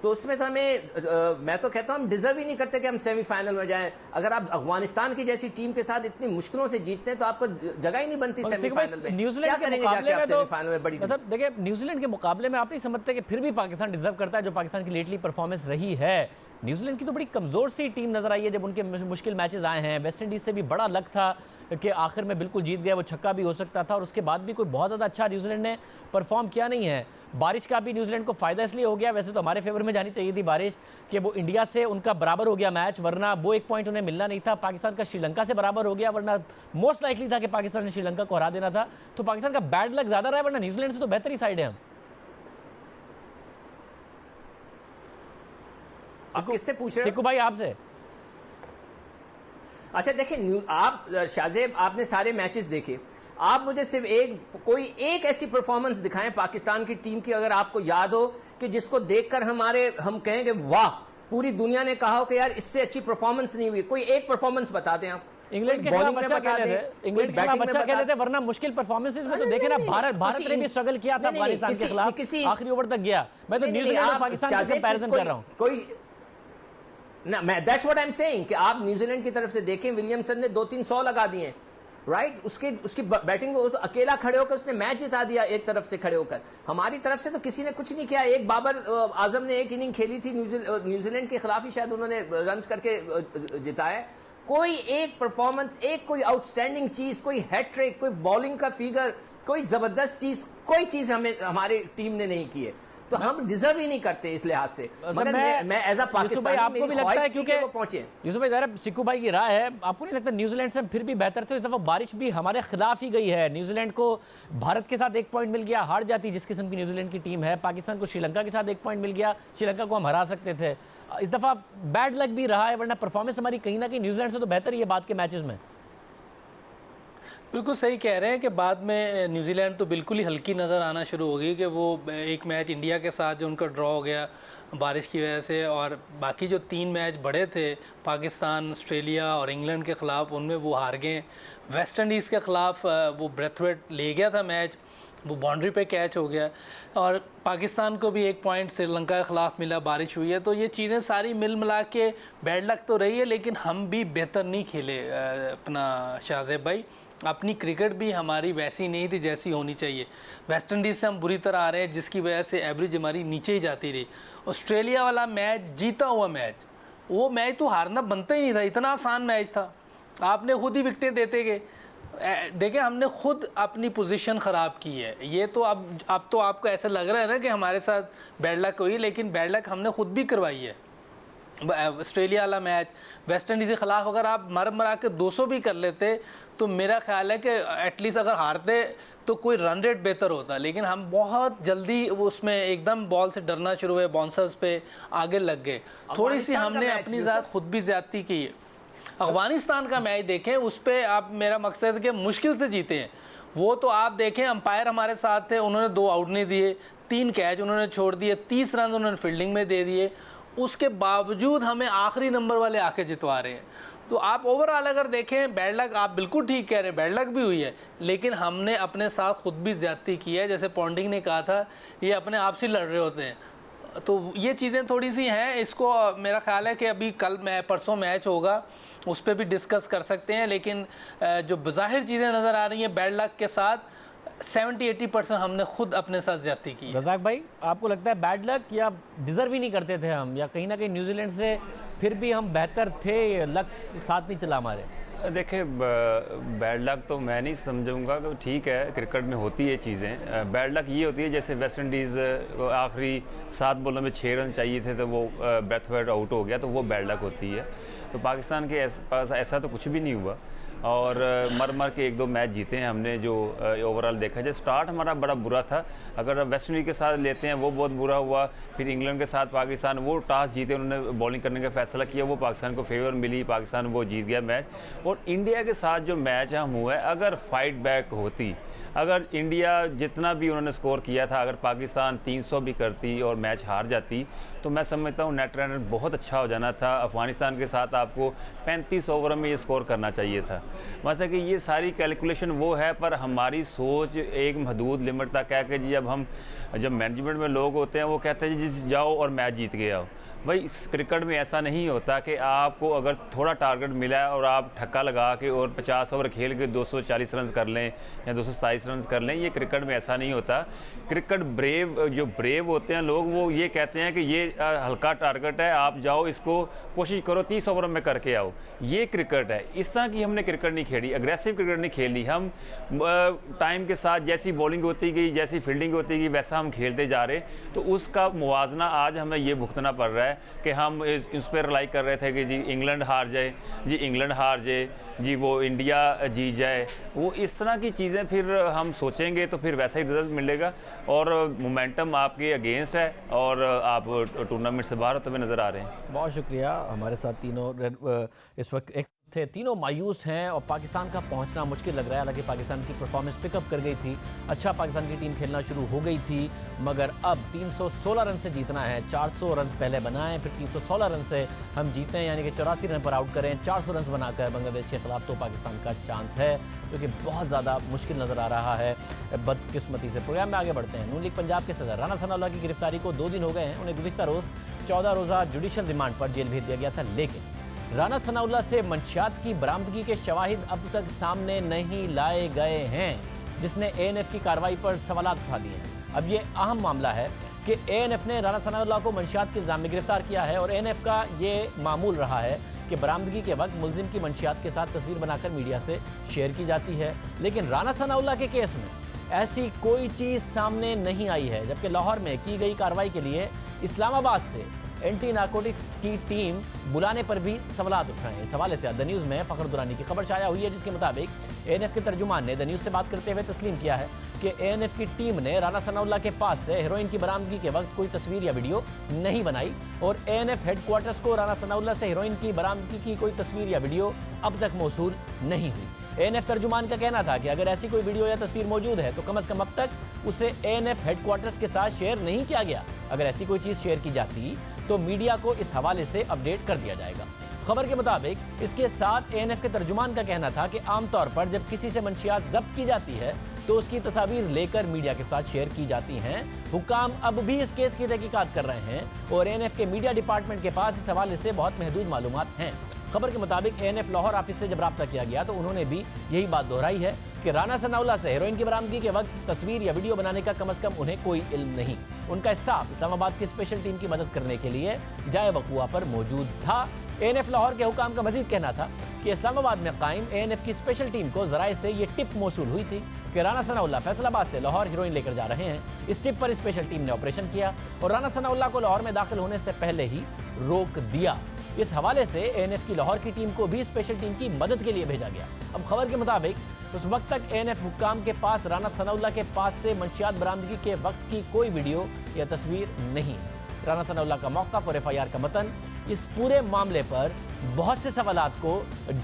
तो उसमें तो हमें मैं तो कहता हूँ हम डिजर्व ही नहीं करते कि हम सेमीफाइनल में जाएं। अगर आप अफगानिस्तान की जैसी टीम के साथ इतनी मुश्किलों से जीतते हैं तो आपको जगह ही नहीं बनती सेमीफाइनल में। न्यूजीलैंड के मुकाबले में सेमीफाइनल में बड़ी मतलब देखिए, न्यूजीलैंड के मुकाबले में आप नहीं समझते कि फिर भी पाकिस्तान डिजर्व करता है जो पाकिस्तान की लेटली परफॉर्मेंस रही है। न्यूजीलैंड की तो बड़ी कमज़ोर सी टीम नजर आई है जब उनके मुश्किल मैचेस आए हैं। वेस्ट इंडीज़ से भी बड़ा लक था कि आखिर में बिल्कुल जीत गया, वो छक्का भी हो सकता था, और उसके बाद भी कोई बहुत ज़्यादा अच्छा न्यूजीलैंड ने परफॉर्म किया नहीं है। बारिश का भी न्यूजीलैंड को फ़ायदा इसलिए हो गया, वैसे तो हमारे फेवर में जानी चाहिए थी बारिश, कि वो इंडिया से उनका बराबर हो गया मैच, वरना वो एक पॉइंट उन्हें मिलना नहीं था। पाकिस्तान का श्रीलंका से बराबर हो गया, वरना मोस्ट लाइकली था कि पाकिस्तान ने श्रीलंका को हरा देना था। तो पाकिस्तान का बैड लक ज़्यादा रहा है, वरना न्यूजीलैंड से तो बेहतर ही साइड है हम। आप किससे पूछ रहे हो? सिक्कू भाई आपसे। अच्छा देखिए, आप शाहजेब आपने सारे मैचेस देखे, आप मुझे सिर्फ कोई एक ऐसी परफॉर्मेंस दिखाएं पाकिस्तान की टीम की अगर आपको याद हो कि जिसको देखकर हम कहेंगे वाह, पूरी दुनिया ने कहा हो कि यार इससे अच्छी परफॉर्मेंस नहीं हुई। कोई एक परफॉर्मेंस बता दें आप। इंग्लैंड के खिलाफ अच्छा खेले थे, इंग्लैंड के खिलाफ अच्छा खेले थे, वरना मुश्किल परफॉर्मेंस में तो देखे ना, भारत ने भी स्ट्रगल किया था अफगानिस्तान के खिलाफ, आखिरी ओवर तक गया। मैं तो न्यूजीलैंड और पाकिस्तान का कंपैरिजन कर रहा हूं। कोई ना, मैं that's what I am saying कि आप न्यूजीलैंड की तरफ से देखें, विलियमसन ने 2-3 लगा दिए, राइट। उसकी बैटिंग में वो तो अकेला खड़े होकर उसने मैच जिता दिया, एक तरफ से खड़े होकर। हमारी तरफ से तो किसी ने कुछ नहीं किया। एक बाबर आजम ने एक इनिंग खेली थी न्यूजीलैंड के खिलाफ ही, शायद उन्होंने रन्स करके जिताया। कोई एक परफॉर्मेंस, एक कोई आउटस्टैंडिंग चीज, कोई हैट्रिक, कोई बॉलिंग का फिगर, कोई जबरदस्त चीज, कोई चीज हमारी टीम ने नहीं की है। तो हम डिजर्व ही नहीं करते इस लिहाज से। मगर मैं एज अ पाकिस्तानी, आपको भी लगता है क्योंकि वो पहुंचे यूसुफ भाई, जरा सिक्कू भाई की राय है, आपको नहीं लगता न्यूजीलैंड से फिर भी बेहतर थे? इस दफा बारिश भी हमारे खिलाफ ही गई है। न्यूजीलैंड को भारत के साथ 1 पॉइंट मिल गया, हार जाती जिस किस्म की न्यूजीलैंड की टीम है। पाकिस्तान को श्रीलंका के साथ 1 पॉइंट मिल गया, श्रीलंका को हम हरा सकते थे। इस दफा बैड लक भी रहा है, वरना परफॉर्मेंस हमारी कहीं ना कहीं न्यूजीलैंड से तो बेहतर ही है बाद के मैचेस में। बिल्कुल सही कह रहे हैं कि बाद में न्यूजीलैंड तो बिल्कुल ही हल्की नज़र आना शुरू हो गई, कि वो एक मैच इंडिया के साथ जो उनका ड्रॉ हो गया बारिश की वजह से, और बाकी जो 3 मैच बड़े थे पाकिस्तान, ऑस्ट्रेलिया और इंग्लैंड के ख़िलाफ़, उनमें वो हार गए। वेस्ट इंडीज़ के ख़िलाफ़ वो ब्रेथवेट ले गया था मैच, वो बाउंड्री पे कैच हो गया, और पाकिस्तान को भी 1 पॉइंट श्रीलंका के ख़िलाफ़ मिला, बारिश हुई है। तो ये चीज़ें सारी मिल मिला के बैड लक तो रही है, लेकिन हम भी बेहतर नहीं खेले। अपना शाहजेब भाई, अपनी क्रिकेट भी हमारी वैसी नहीं थी जैसी होनी चाहिए। वेस्ट इंडीज़ से हम बुरी तरह आ रहे हैं, जिसकी वजह से एवरेज हमारी नीचे ही जाती रही। ऑस्ट्रेलिया वाला मैच, जीता हुआ मैच, वो मैच तो हारना बनता ही नहीं था, इतना आसान मैच था, आपने खुद ही विकेटें देते गए। देखिए, हमने खुद अपनी पोजीशन ख़राब की है। ये तो अब तो आपको ऐसा लग रहा है ना कि हमारे साथ बैड लक हुई, लेकिन बैड लक हमने खुद भी करवाई है। ऑस्ट्रेलिया वाला मैच, वेस्ट इंडीज़ के ख़िलाफ़ अगर आप मरा के 200 भी कर लेते तो मेरा ख्याल है कि एटलीस्ट अगर हारते तो कोई रन रेट बेहतर होता, लेकिन हम बहुत जल्दी उसमें एकदम बॉल से डरना शुरू हुए, बाउंसर्स पे आगे लग गए। थोड़ी सी हमने अपनी ज़ात खुद भी ज़्यादती की है। अफगानिस्तान का मैच देखें, उस पर आप, मेरा मकसद है कि मुश्किल से जीते हैं वो। तो आप देखें, अंपायर हमारे साथ थे, उन्होंने 2 आउट नहीं दिए, 3 कैच उन्होंने छोड़ दिए, 30 रन उन्होंने फील्डिंग में दे दिए, उसके बावजूद हमें आखिरी नंबर वाले आके जितवा रहे हैं। तो आप ओवरऑल अगर देखें, बैड लक, आप बिल्कुल ठीक कह रहे हैं, बैड लक भी हुई है, लेकिन हमने अपने साथ खुद भी ज्यादती की है। जैसे पॉन्डिंग ने कहा था, ये अपने आप से लड़ रहे होते हैं। तो ये चीज़ें थोड़ी सी हैं, इसको मेरा ख्याल है कि अभी परसों मैच होगा, उस पर भी डिस्कस कर सकते हैं। लेकिन जो बज़ाहिर चीज़ें नज़र आ रही हैं बैड लक के साथ, 70-80% हमने खुद अपने साथ ज्यादती की। रज़ाक भाई, आपको लगता है बैड लक, या डिजर्व ही नहीं करते थे हम, या कहीं ना कहीं न्यूजीलैंड से फिर भी हम बेहतर थे, लक साथ नहीं चला हमारे? देखिए, बैड लक तो मैं नहीं समझूंगा कि ठीक है, क्रिकेट में होती है चीज़ें। बैड लक ये होती है जैसे वेस्ट इंडीज़ आखिरी 7 बॉलों में 6 रन चाहिए थे तो वो ब्रेथवेट आउट हो गया, तो वो बैड लक होती है। तो पाकिस्तान के पास ऐसा तो कुछ भी नहीं हुआ। और मर मर के 1-2 मैच जीते हैं हमने। जो ओवरऑल देखा जाए स्टार्ट हमारा बड़ा बुरा था। अगर वेस्ट इंडीज़ के साथ लेते हैं वो बहुत बुरा हुआ, फिर इंग्लैंड के साथ पाकिस्तान वो टॉस जीते, उन्होंने बॉलिंग करने का फैसला किया, वो पाकिस्तान को फेवर मिली, पाकिस्तान वो जीत गया मैच। और इंडिया के साथ जो मैच हम हुआ है, अगर फाइट बैक होती, अगर इंडिया जितना भी उन्होंने स्कोर किया था, अगर पाकिस्तान 300 भी करती और मैच हार जाती तो मैं समझता हूँ नेट रन रेट बहुत अच्छा हो जाना था। अफगानिस्तान के साथ आपको 35 ओवर में ये स्कोर करना चाहिए था। मतलब कि ये सारी कैलकुलेशन वो है, पर हमारी सोच एक महदूद लिमिट तक है कि जी जब मैनेजमेंट में लोग होते हैं वो कहते हैं जी जाओ और मैच जीत के आओ। भाई इस क्रिकेट में ऐसा नहीं होता कि आपको अगर थोड़ा टारगेट मिला है और आप ठक्का लगा के और 50 ओवर खेल के 240 रन कर लें या 227 रन कर लें, ये क्रिकेट में ऐसा नहीं होता। क्रिकेट जो ब्रेव होते हैं लोग, वो ये कहते हैं कि ये हल्का टारगेट है, आप जाओ इसको कोशिश करो 30 ओवर में करके आओ। ये क्रिकेट है। इस तरह की हमने क्रिकेट नहीं खेली, अग्रेसिव क्रिकेट नहीं खेली। हम टाइम के साथ जैसी बॉलिंग होती गई, जैसी फील्डिंग होती गई, वैसा हम खेलते जा रहे। तो उसका मुवाजना आज हमें ये भुगतना पड़ रहा है कि हम इस पर रिलाई कर रहे थे कि जी इंग्लैंड हार जाए, जी इंग्लैंड हार जाए, जी वो इंडिया जीत जाए। वो इस तरह की चीज़ें फिर हम सोचेंगे तो फिर वैसा ही रिजल्ट मिलेगा और मोमेंटम आपके अगेंस्ट है और आप टूर्नामेंट से बाहर होते हुए नज़र आ रहे हैं। बहुत शुक्रिया। हमारे साथ तीनों इस वक्त थे, तीनों मायूस हैं और पाकिस्तान का पहुंचना मुश्किल लग रहा है। हालांकि पाकिस्तान की परफॉर्मेंस पिकअप कर गई थी, अच्छा पाकिस्तान की टीम खेलना शुरू हो गई थी, मगर अब 316 रन से जीतना है। 400 रन पहले बनाएं, फिर 316 रन से हम जीते हैं, यानी कि 84 रन पर आउट करें, 400 रन बनाकर बांग्लादेश के खिलाफ, तो पाकिस्तान का चांस है, जो कि बहुत ज़्यादा मुश्किल नज़र आ रहा है बदकिस्मती से। प्रोग्राम में आगे बढ़ते हैं। नून लीग पंजाब के सदर राना सनाउल्लाह की गिरफ्तारी को 2 दिन हो गए हैं। उन्हें गुज़िश्ता रोज़ 14 रोज़ा जुडिशल रिमांड पर जेल भेज दिया गया था, लेकिन राना सनाउल्लाह से मंशियात की बरामदगी के शवाहिद अब तक सामने नहीं लाए गए हैं, जिसने एएनएफ की कार्रवाई पर सवालात उठा दिए हैं। अब ये अहम मामला है कि एएनएफ ने राना सनाउल्लाह को मंशियात के इल्ज़ाम में गिरफ्तार किया है और एएनएफ का ये मामूल रहा है कि बरामदगी के वक्त मुलजिम की मंशियात के साथ तस्वीर बनाकर मीडिया से शेयर की जाती है। लेकिन राना सनाउल्लाह के केस में ऐसी कोई चीज़ सामने नहीं आई है, जबकि लाहौर में की गई कार्रवाई के लिए इस्लामाबाद से एंटी नार्कोटिक्स की टीम बुलाने पर भी सवालात उठ रहे हैं। इस हवाले से द न्यूज़ में फ़खर दुरानी की खबर शाया हुई है, जिसके मुताबिक एएनएफ के तर्जुमान ने द न्यूज़ से बात करते हुए तस्लीम किया है कि एएनएफ की टीम ने राना सनाउल्लाह के पास से हेरोइन की बरामदगी के वक्त कोई तस्वीर या वीडियो नहीं बनाई और एएनएफ हेडक्वार्टर्स को राना सनाउल्लाह से हेरोइन की बरामदगी की कोई तस्वीर या वीडियो अब तक मौसूल नहीं हुई। एएनएफ तर्जुमान का कहना था कि अगर ऐसी कोई वीडियो या तस्वीर मौजूद है तो कम से कम अब तक उसे एएनएफ हेडक्वार्टर्स के साथ शेयर नहीं किया गया। अगर ऐसी कोई चीज़ शेयर की जाती तो मीडिया को इस हवाले से अपडेट कर दिया जाएगा। खबर के मुताबिक इसके साथ एएनएफ के तर्जुमान का कहना था कि आमतौर पर जब किसी से मंशियात जब्त की जाती है तो उसकी तस्वीर लेकर मीडिया के साथ शेयर की जाती हैं। हुकाम अब भी इस केस की तहकीकात कर रहे हैं और एएनएफ के मीडिया डिपार्टमेंट के पास इस हवाले से बहुत महदूद मालूमात हैं। खबर के मुताबिक एएनएफ लाहौर ऑफिस से जब रब्ता किया गया तो उन्होंने भी यही बात दोहराई है कि राना सनाउल्लाह से हेरोइन की बरामदगी के वक्त तस्वीर या वीडियो बनाने का कम से कम उन्हें कोई इल्म नहीं। उनका स्टाफ इस्लामाबाद की स्पेशल टीम की मदद करने के लिए जाए वकुआ पर मौजूद था। एएनएफ लाहौर के हुकाम का मजीद कहना था कि इस्लामाबाद में कायम एएनएफ की स्पेशल टीम को जराए से ये टिप मौसूल हुई थी कि राना सनाउल्लाह फैसलाबाद से लाहौर हेरोइन लेकर जा रहे हैं। इस टिप पर स्पेशल टीम ने ऑपरेशन किया और राना सनाउल्लाह को लाहौर में दाखिल होने से पहले ही रोक दिया। इस हवाले से एएनएफ की लाहौर की टीम को भी स्पेशल टीम की मदद के लिए भेजा गया। अब खबर के मुताबिक उस वक्त तक एएनएफ हुक्काम के पास राना सनाउल्लाह के पास से मंशियात बरामदगी के वक्त की कोई वीडियो या तस्वीर नहीं। राना सनाउल्लाह का मौक़िफ़ और एफआईआर का मतन इस पूरे मामले पर बहुत से सवालात को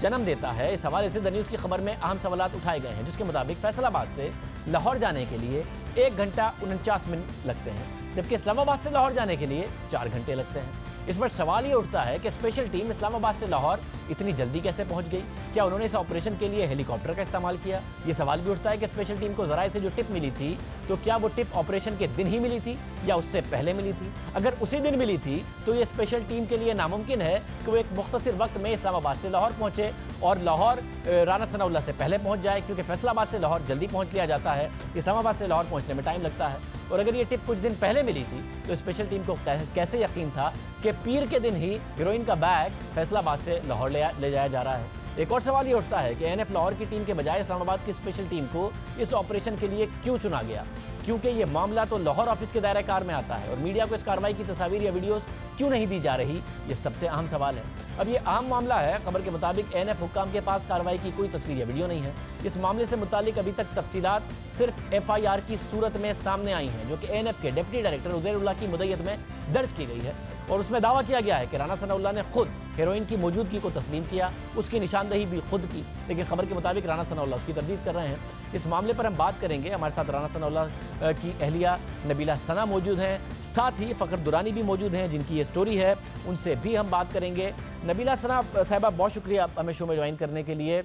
जन्म देता है। इस हवाले से द न्यूज़ की खबर में अहम सवालात उठाए गए हैं, जिसके मुताबिक फैसलाबाद से लाहौर जाने के लिए 1 घंटा 49 मिनट लगते हैं, जबकि इस्लामाबाद से लाहौर जाने के लिए 4 घंटे लगते हैं। इस पर सवाल ये उठता है कि स्पेशल टीम इस्लामाबाद से लाहौर इतनी जल्दी कैसे पहुंच गई? क्या उन्होंने इस ऑपरेशन के लिए हेलीकॉप्टर का इस्तेमाल किया? ये सवाल भी उठता है कि स्पेशल टीम को जराए से जो टिप मिली थी तो क्या वो टिप ऑपरेशन के दिन ही मिली थी या उससे पहले मिली थी? अगर उसी दिन मिली थी तो ये स्पेशल टीम के लिए नामुमकिन है कि वो एक मुख्तसर वक्त में इस्लामाबाद से लाहौर पहुंचे और लाहौर राना सनाउल्लाह से पहले पहुंच जाए, क्योंकि फैसलाबाद से लाहौर जल्दी पहुंच लिया जाता है, इस्लामाबाद से लाहौर पहुंचने में टाइम लगता है। और अगर ये टिप कुछ दिन पहले मिली थी तो स्पेशल टीम को कैसे यकीन था कि पीर के दिन ही हीरोइन का बैग फैसलाबाद से लाहौर ले जाया जा रहा है? एक और सवाल ये उठता है कि एएनएफ लाहौर की टीम के बजाय इस्लामाबाद की स्पेशल टीम को इस ऑपरेशन के लिए क्यों चुना गया? क्योंकि ये मामला तो लाहौर ऑफिस के दायरे कार में आता है और मीडिया को इस कार्रवाई की तस्वीर या वीडियोस क्यों नहीं दी जा रही, ये सबसे अहम सवाल है। अब ये अहम मामला है। खबर के मुताबिक एएनएफ हुक्काम के पास कार्रवाई की कोई तस्वीर या वीडियो नहीं है। इस मामले से मुतालिक अभी तक तफसीलात सिर्फ एफआईआर की सूरत में सामने आई हैं, जो कि एएनएफ के डिप्टी डायरेक्टर उजैरुल्लाह की मुद्दत में दर्ज की गई है और उसमें दावा किया गया है कि राना सनाउल्लाह ने खुद हेरोइन की मौजूदगी को तस्लीम किया, उसकी निशानदही भी खुद की। लेकिन खबर के मुताबिक राना सनाउल्लाह उसकी तरदीद कर रहे हैं। इस मामले पर हम बात करेंगे। हमारे साथ राना सनाउल्लाह की अहलिया नबीला सना मौजूद हैं, साथ ही फ़खर दुरानी भी मौजूद हैं जिनकी ये स्टोरी है, उनसे भी हम बात करेंगे। नबीला सना साहिबा, बहुत शुक्रिया हमें शो में ज्वाइन करने के लिए।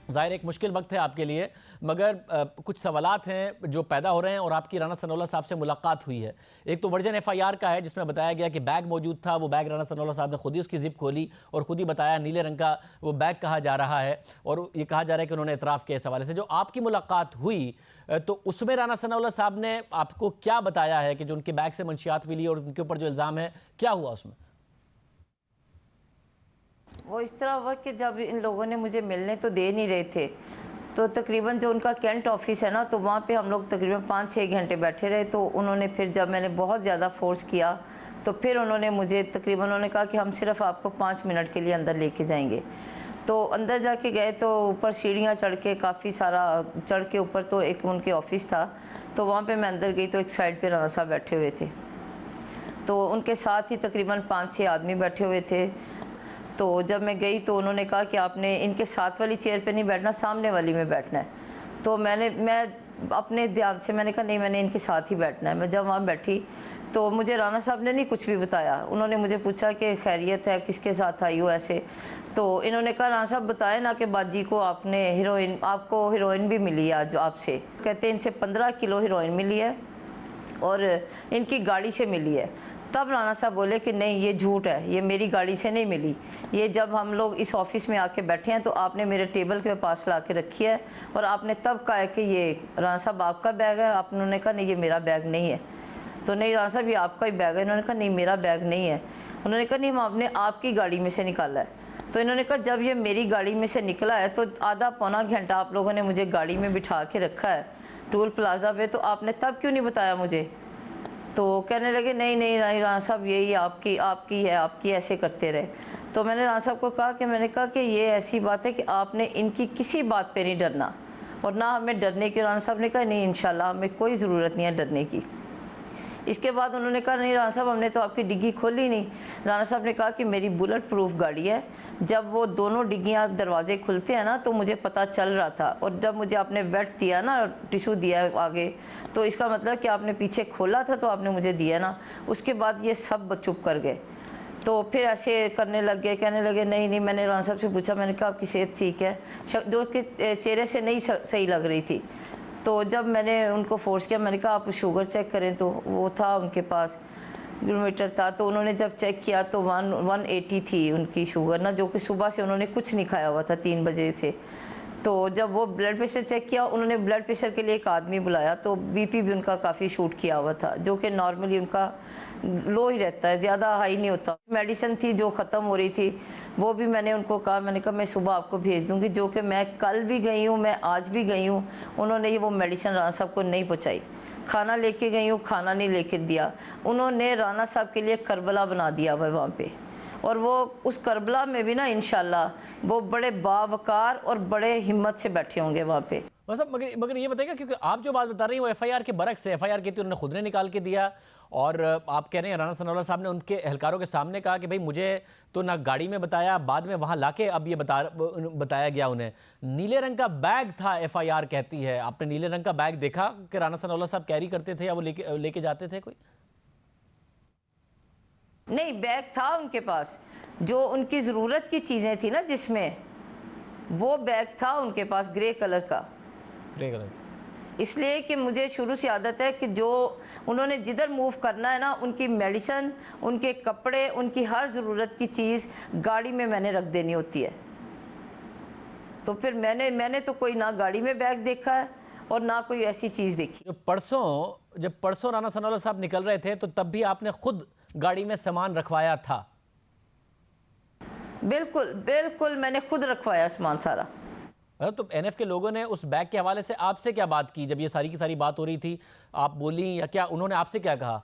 ज़ाहिर एक मुश्किल वक्त है आपके लिए, मगर कुछ सवालात हैं जो पैदा हो रहे हैं और आपकी राना सनाउल्लाह साहब से मुलाकात हुई है। एक तो वर्जन एफआईआर का है जिसमें बताया गया कि बैग मौजूद था, वो बैग राना सनाउल्लाह साहब ने खुद ही उसकी जिप खोली और ख़ुद ही बताया नीले रंग का वो बैग कहा जा रहा है और ये कहा जा रहा है कि उन्होंने इतराफ़ किया। इस हवाले से जो आपकी मुलाकात हुई तो उसमें राना सनाउल्लाह साहब ने आपको क्या बताया है कि जो उनके बैग से मंशियात मिली और उनके ऊपर जो इल्ज़ाम है, क्या हुआ उसमें? वो इस तरह हुआ कि जब इन लोगों ने मुझे मिलने तो दे नहीं रहे थे, तो तकरीबन जो उनका कैंट ऑफिस है ना, तो वहाँ पे हम लोग तकरीबन 5-6 घंटे बैठे रहे। तो उन्होंने फिर जब मैंने बहुत ज़्यादा फोर्स किया तो फिर उन्होंने मुझे तकरीबन उन्होंने कहा कि हम सिर्फ आपको 5 मिनट के लिए अंदर लेके जाएंगे। तो अंदर जाके गए तो ऊपर सीढ़ियाँ चढ़ के काफ़ी सारा चढ़ के ऊपर तो एक उनके ऑफिस था, तो वहाँ पर मैं अंदर गई तो एक साइड पर राना साहब बैठे हुए थे, तो उनके साथ ही तकरीबन 5-6 आदमी बैठे हुए थे। तो जब मैं गई तो उन्होंने कहा कि आपने इनके साथ वाली चेयर पे नहीं बैठना, सामने वाली में बैठना है। तो मैं अपने ध्यान से मैंने कहा नहीं, मैंने इनके साथ ही बैठना है। मैं जब वहाँ बैठी तो मुझे राना साहब ने नहीं कुछ भी बताया। उन्होंने मुझे पूछा कि खैरियत है, किसके साथ आई हो ऐसे। तो इन्होंने कहा राना साहब बताए ना कि बाजी को आपको हीरोइन भी मिली है आज आपसे। कहते हैं इनसे 15 किलो हीरोइन मिली है और इनकी गाड़ी से मिली है। तब राना साहब बोले कि नहीं ये झूठ है, ये मेरी गाड़ी से नहीं मिली, ये जब हम लोग इस ऑफिस में आके बैठे हैं तो आपने मेरे टेबल के पास ला के रखी है और आपने तब कहा है कि ये राना साहब आपका बैग है। आपने कहा नहीं ये मेरा बैग नहीं है। तो नहीं राना साहब ये आपका ही बैग है। इन्होंने कहा नहीं मेरा बैग नहीं है। उन्होंने कहा नहीं हम आपने आपकी गाड़ी में से निकाला है। तो इन्होंने कहा जब ये मेरी गाड़ी में से निकला है तो आधा पौना घंटा आप लोगों ने मुझे गाड़ी में बिठा के रखा है टोल प्लाजा पे, तो आपने तब क्यों नहीं बताया मुझे? तो कहने लगे नहीं राना साहब यही आपकी है, आपकी ऐसे करते रहे। तो मैंने राना साहब को कहा कि मैंने कहा कि ये ऐसी बात है कि आपने इनकी किसी बात पे नहीं डरना और ना हमें डरने की। राना साहब ने कहा नहीं इंशाल्लाह हमें कोई ज़रूरत नहीं है डरने की। इसके बाद उन्होंने कहा नहीं राना साहब हमने तो आपकी डिग्गी खोली नहीं। राना साहब ने कहा कि मेरी बुलेट प्रूफ गाड़ी है, जब वो दोनों डिग्गियाँ दरवाजे खुलते हैं ना तो मुझे पता चल रहा था, और जब मुझे आपने वेट दिया ना, टिशू दिया आगे, तो इसका मतलब कि आपने पीछे खोला था तो आपने मुझे दिया ना। उसके बाद ये सब चुप कर गए। तो फिर ऐसे करने लग गए, कहने लगे नहीं मैंने राना साहब से पूछा, मैंने कहा आपकी सेहत ठीक है? जो कि चेहरे से नहीं सही लग रही थी। तो जब मैंने उनको फोर्स किया, मैंने कहा आप शुगर चेक करें, तो वो था उनके पास किलोमीटर था। तो उन्होंने जब चेक किया तो 180 थी उनकी शुगर ना, जो कि सुबह से उन्होंने कुछ नहीं खाया हुआ था 3 बजे से। तो जब वो ब्लड प्रेशर चेक किया, उन्होंने ब्लड प्रेशर के लिए एक आदमी बुलाया, तो बीपी भी उनका काफ़ी शूट किया हुआ था, जो कि नॉर्मली उनका लो ही रहता है, ज़्यादा हाई नहीं होता। मेडिसिन थी जो ख़त्म हो रही थी, वो भी मैंने उनको कहा, मैंने कहा मैं सुबह आपको भेज दूंगी, जो कि मैं कल भी गई हूँ, मैं आज भी गई हूँ। उन्होंने ये वो मेडिसिन राना साहब को नहीं पहुँचाई। खाना लेके गई हूँ, खाना नहीं लेके दिया। उन्होंने राना साहब के लिए करबला बना दिया हुआ वहाँ पे, और वो उस करबला में भी ना इंशाल्लाह वो बड़े बावकार और बड़े हिम्मत से बैठे होंगे वहाँ पे। मतलब मगर ये बताइएगा, क्योंकि आप जो बात बता रही हैं वो एफआईआर के बरक्स है। एफआईआर की थी उन्होंने खुद ने निकाल के दिया, और आप कह रहे हैं राना सनाउल्लाह साहब ने उनके एहलकारों के सामने कहा कि भाई मुझे तो ना गाड़ी में बताया, बाद में वहाँ लाके अब ये बताया गया उन्हें। नीले रंग का बैग था एफआईआर कहती है। आपने नीले रंग का बैग देखा कि राना सनाउल्लाह साहब कैरी करते थे या वो लेके जाते थे? कोई नहीं, बैग था उनके पास, जो उनकी ज़रूरत की चीज़ें थी ना जिसमें, वो बैग था उनके पास ग्रे कलर का। ग्रे कलर इसलिए कि मुझे शुरू से आदत है कि जो उन्होंने जिधर मूव करना है ना, उनकी मेडिसिन, उनके कपड़े, उनकी हर ज़रूरत की चीज़ गाड़ी में मैंने रख देनी होती है। तो फिर मैंने तो कोई ना गाड़ी में बैग देखा है और ना कोई ऐसी चीज़ देखी। जब परसों राना सनाउल्लाह साहब निकल रहे थे तो तब भी आपने खुद गाड़ी में सामान रखवाया था? बिल्कुल मैंने खुद रखवाया सामान सारा। तो एनएफ के लोगों ने उस बैग के हवाले से आपसे क्या बात की? जब ये सारी की सारी बात हो रही थी, आप बोली या क्या उन्होंने आपसे क्या कहा?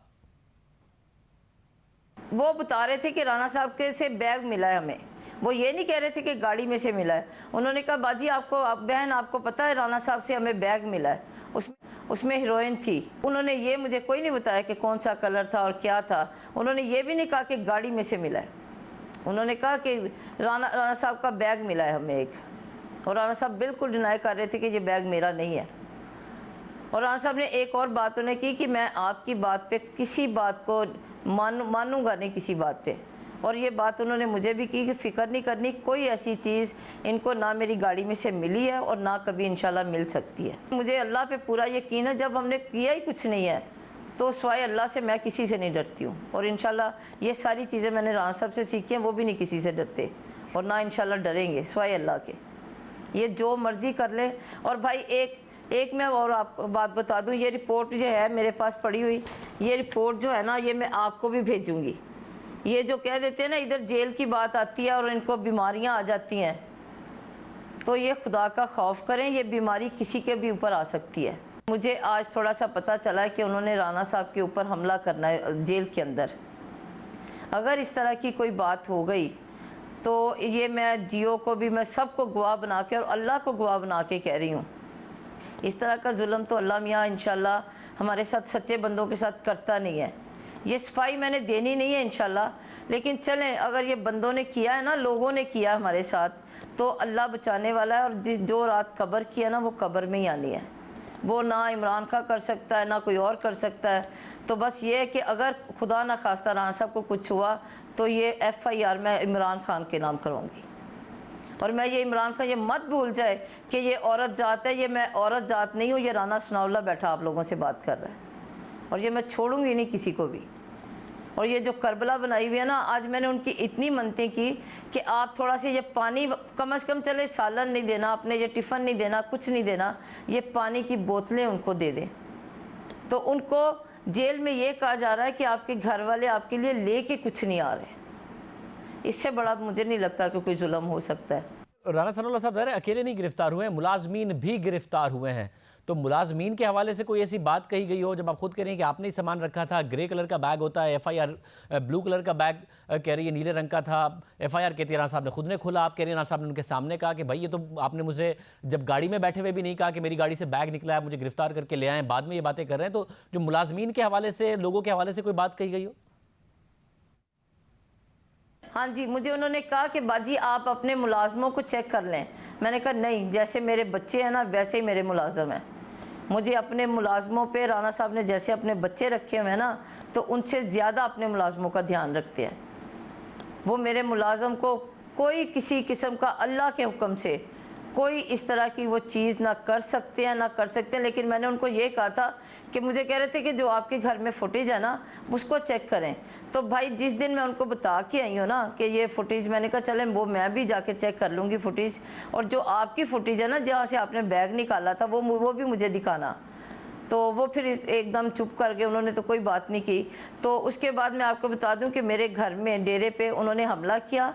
वो बता रहे थे कि राणा साहब के से बैग मिला है हमें, वो ये नहीं कह रहे थे कि गाड़ी में से मिला है। उन्होंने कहा बाजी बहन आपको पता है राणा साहब से हमें बैग मिला है, उसमें हीरोइन थी। उन्होंने ये मुझे कोई नहीं बताया कि कौन सा कलर था और क्या था। उन्होंने ये भी नहीं कहा कि गाड़ी में से मिला है। उन्होंने कहा कि राणा साहब का बैग मिला है हमें एक, और राणा साहब बिल्कुल डिनाई कर रहे थे कि ये बैग मेरा नहीं है। और राणा साहब ने एक और बात उन्हें की कि मैं आपकी बात पे किसी बात को मानूंगा नहीं, किसी बात पे। और ये बात उन्होंने मुझे भी की कि फ़िक्र नहीं करनी, कोई ऐसी चीज़ इनको ना मेरी गाड़ी में से मिली है और ना कभी इंशाल्लाह मिल सकती है। मुझे अल्लाह पे पूरा यकीन है, जब हमने किया ही कुछ नहीं है तो सिवाय अल्लाह से मैं किसी से नहीं डरती हूँ। और इंशाल्लाह ये सारी चीज़ें मैंने राणा साहब से सीखी हैं, वो भी नहीं किसी से डरते और ना इंशाल्लाह डरेंगे सिवाय अल्लाह के। ये जो मर्ज़ी कर ले। और भाई एक मैं और आपको बात बता दूं, ये रिपोर्ट जो है मेरे पास पड़ी हुई, ये रिपोर्ट जो है ना ये मैं आपको भी भेजूंगी। ये जो कह देते हैं ना इधर जेल की बात आती है और इनको बीमारियां आ जाती हैं, तो ये खुदा का खौफ करें, ये बीमारी किसी के भी ऊपर आ सकती है। मुझे आज थोड़ा सा पता चला है कि उन्होंने राणा साहब के ऊपर हमला करना है जेल के अंदर। अगर इस तरह की कोई बात हो गई तो ये मैं जियो को भी, मैं सबको गवाह बना के और अल्लाह को गवाह बना के कह रही हूँ, इस तरह का जुल्म तो अल्लाह मियाँ इंशाल्लाह हमारे साथ सच्चे बंदों के साथ करता नहीं है। ये सफाई मैंने देनी नहीं है इंशाल्लाह, लेकिन चलें अगर ये बंदों ने किया है ना, लोगों ने किया हमारे साथ, तो अल्लाह बचाने वाला है। और जो रात कब्र की है ना वो कब्र में ही आनी है, वो ना इमरान खान कर सकता है ना कोई और कर सकता है। तो बस ये है कि अगर खुदा ना खास्ता राणा साहब को कुछ हुआ तो ये FIR मैं इमरान खान के नाम करवाऊँगी। और मैं ये इमरान खान ये मत भूल जाए कि ये औरत जात है, ये मैं औरत जात नहीं हूँ। ये राना सनाउल्लाह बैठा आप लोगों से बात कर रहा है और ये मैं छोड़ूंगी नहीं किसी को भी। और ये जो करबला बनाई हुई है ना, आज मैंने उनकी इतनी मनती की कि आप थोड़ा सा ये पानी कम से कम, चले सालन नहीं देना आपने, ये टिफ़न नहीं देना, कुछ नहीं देना, ये पानी की बोतलें उनको दे दें। तो उनको जेल में ये कहा जा रहा है कि आपके घर वाले आपके लिए लेके कुछ नहीं आ रहे। इससे बड़ा मुझे नहीं लगता कि कोई जुल्म हो सकता है। राना सनाउल्लाह साहब ज़रा अकेले नहीं गिरफ्तार हुए हैं, मुलाजमीन भी गिरफ्तार हुए हैं। तो मुलाजमीन के हवाले से कोई ऐसी बात कही गई हो, जब आप खुद कह रहे हैं कि आपने ही सामान रखा था, ग्रे कलर का बैग होता है, FIR ब्लू कलर का बैग कह रही है नीले रंग का था, FIR कहती है राना साहब ने खुद ने खोला, आप कह रहे हैं राना साहब ने उनके सामने कहा कि भाई ये तो आपने मुझे जब गाड़ी में बैठे हुए भी नहीं कहा कि मेरी गाड़ी से बैग निकला है, मुझे गिरफ्तार करके ले आए, बाद में ये बातें कर रहे हैं। तो जो मुलाजमीन के हवाले से, लोगों के हवाले से कोई बात कही गई हो? हाँ जी, मुझे उन्होंने कहा कि बाजी आप अपने मुलाजमों को चेक कर लें। मैंने कहा नहीं, जैसे मेरे बच्चे हैं ना वैसे ही मेरे मुलाजम हैं। मुझे अपने मुलाजमों पे राना साहब ने जैसे अपने बच्चे रखे हुए हैं ना, तो उनसे ज़्यादा अपने मुलाजमों का ध्यान रखते हैं। वो मेरे मुलाजम को कोई किसी किस्म का अल्लाह के हुक्म से कोई इस तरह की वो चीज़ ना कर सकते हैं ना कर सकते हैं। लेकिन मैंने उनको ये कहा था कि मुझे कह रहे थे कि जो आपके घर में फुटेज है ना उसको चेक करें। तो भाई जिस दिन मैं उनको बता के आई हूँ ना कि ये फुटेज, मैंने कहा चलें वो मैं भी जाके चेक कर लूँगी फुटेज, और जो आपकी फुटेज है ना जहाँ से आपने बैग निकाला था वो भी मुझे दिखाना। तो वो फिर एकदम चुप कर गए, उन्होंने तो कोई बात नहीं की। तो उसके बाद मैं आपको बता दूं कि मेरे घर में डेरे पे उन्होंने हमला किया,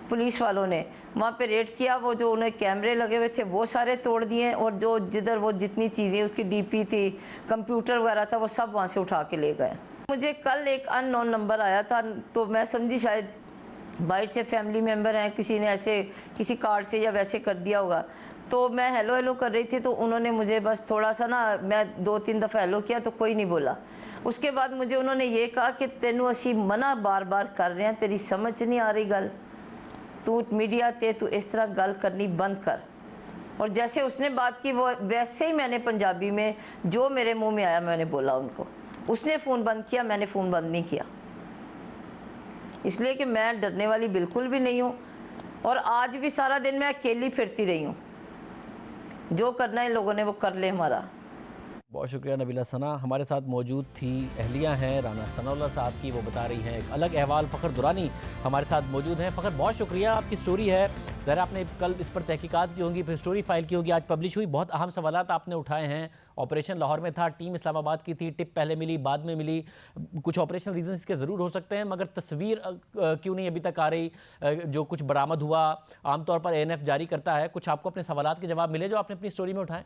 पुलिस वालों ने वहाँ पे रेड किया, वो जो उन्हें कैमरे लगे हुए थे वो सारे तोड़ दिए, और जो जिधर वो जितनी चीज़ें उसकी DP थी, कंप्यूटर वगैरह था, वो सब वहाँ से उठा के ले गए। मुझे कल एक अननोन नंबर आया था, तो मैं समझी शायद बाहर से फैमिली मेम्बर हैं, किसी ने ऐसे किसी कार्ड से या वैसे कर दिया होगा। तो मैं हेलो हेलो कर रही थी, तो उन्होंने मुझे बस थोड़ा सा ना, मैं 2-3 दफ़ा हेलो किया तो कोई नहीं बोला। उसके बाद मुझे उन्होंने ये कहा कि तेनू असी मना बार बार कर रहे हैं, तेरी समझ नहीं आ रही गल, तू मीडिया ते तू इस तरह गल करनी बंद कर। और जैसे उसने बात की वो वैसे ही मैंने पंजाबी में जो मेरे मुंह में आया मैंने बोला उनको। उसने फ़ोन बंद किया, मैंने फ़ोन बंद नहीं किया, इसलिए कि मैं डरने वाली बिल्कुल भी नहीं हूँ। और आज भी सारा दिन मैं अकेली फिरती रही हूँ, जो करना है लोगों ने वो कर ले हमारा। बहुत शुक्रिया नबीला सना। हमारे साथ मौजूद थी अहलिया हैं राना सनाउल्लाह साहब की, वो बता रही हैं एक अलग अहवाल। फ़खर दुरानी हमारे साथ मौजूद हैं। फ़खर, बहुत शुक्रिया, आपकी स्टोरी है, ज़रा आपने कल इस पर तहकीकात की होंगी, फिर स्टोरी फाइल की होगी, आज पब्लिश हुई, बहुत अहम सवालात आपने उठाए हैं। ऑपरेशन लाहौर में था, टीम इस्लामाबाद की थी, टिप पहले मिली बाद में मिली, कुछ ऑपरेशन रीजन इसके ज़रूर हो सकते हैं, मगर तस्वीर क्यों नहीं अभी तक आ रही? जो कुछ बरामद हुआ, आमतौर पर ANF जारी करता है, कुछ आपको अपने सवालात के जवाब मिले जो आपने अपनी स्टोरी में उठाए?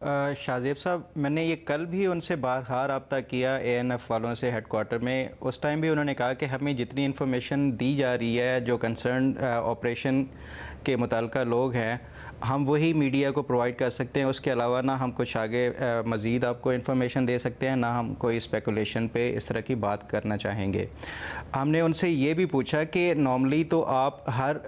शाहजेब साहब, मैंने ये कल भी उनसे बारहा रब्ता किया ANF वालों से हेडक्वार्टर में। उस टाइम भी उन्होंने कहा कि हमें जितनी इन्फॉर्मेशन दी जा रही है, जो कंसर्न ऑपरेशन के मुताल्लिका लोग हैं, हम वही मीडिया को प्रोवाइड कर सकते हैं। उसके अलावा ना हम कुछ आगे मज़ीद आपको इन्फॉर्मेशन दे सकते हैं, ना हम कोई स्पेकुलेशन पे इस तरह की बात करना चाहेंगे। हमने उनसे ये भी पूछा कि नॉर्मली तो आप हर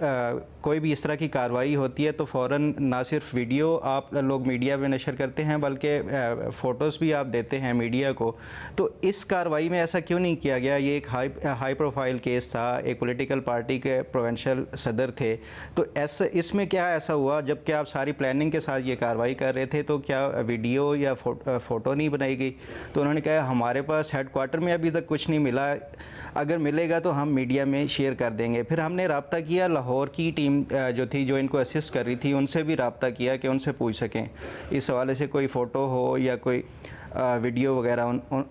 कोई भी इस तरह की कार्रवाई होती है तो फ़ौरन ना सिर्फ वीडियो आप लोग मीडिया में नशर करते हैं बल्कि फ़ोटोज़ भी आप देते हैं मीडिया को, तो इस कार्रवाई में ऐसा क्यों नहीं किया गया? ये एक हाई प्रोफाइल केस था, एक पॉलिटिकल पार्टी के प्रोविंशियल सदर थे, तो ऐसा इसमें क्या ऐसा हुआ जबकि आप सारी प्लानिंग के साथ ये कार्रवाई कर रहे थे, तो क्या वीडियो या फ़ोटो नहीं बनाई गई? तो उन्होंने कहा हमारे पास हेडक्वार्टर में अभी तक कुछ नहीं मिला, अगर मिलेगा तो हम मीडिया में शेयर कर देंगे। फिर हमने रब्ता किया लाहौर की टीम जो थी, जो इनको असिस्ट कर रही थी, उनसे भी रब्ता किया कि उनसे पूछ सकें इस हवाले से कोई फ़ोटो हो या कोई वीडियो वगैरह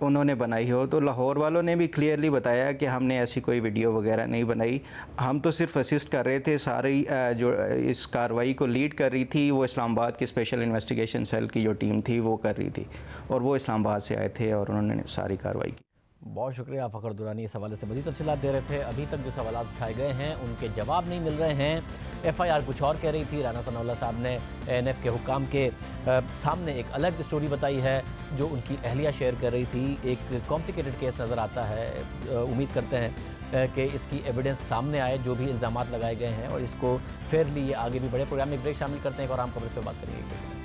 उन्होंने बनाई हो। तो लाहौर वालों ने भी क्लियरली बताया कि हमने ऐसी कोई वीडियो वगैरह नहीं बनाई, हम तो सिर्फ असिस्ट कर रहे थे। सारी जो इस कार्रवाई को लीड कर रही थी वो इस्लामाबाद की स्पेशल इन्वेस्टिगेशन सेल की जो टीम थी वो कर रही थी, और वो इस्लामाबाद से आए थे और उन्होंने सारी कार्रवाई की। बहुत शुक्रिया फ़खर दुरानी, इस हवाले से मज़ीद तफसीलात दे रहे थे। अभी तक जो सवालात उठाए गए हैं उनके जवाब नहीं मिल रहे हैं। FIR कुछ और कह रही थी। राना सनाउल्लाह साहब ने ANF के हुक्काम के सामने एक अलग स्टोरी बताई है जो उनकी अहलिया शेयर कर रही थी। एक कॉम्प्लिकेटेड केस नज़र आता है, उम्मीद करते हैं कि इसकी एविडेंस सामने आए, जो भी इल्ज़ामात लगाए गए हैं, और इसको फेयरली ये आगे भी बड़े प्रोग्राम में ब्रेक शामिल करते हैं और आम खबर इस पर बात करेंगे।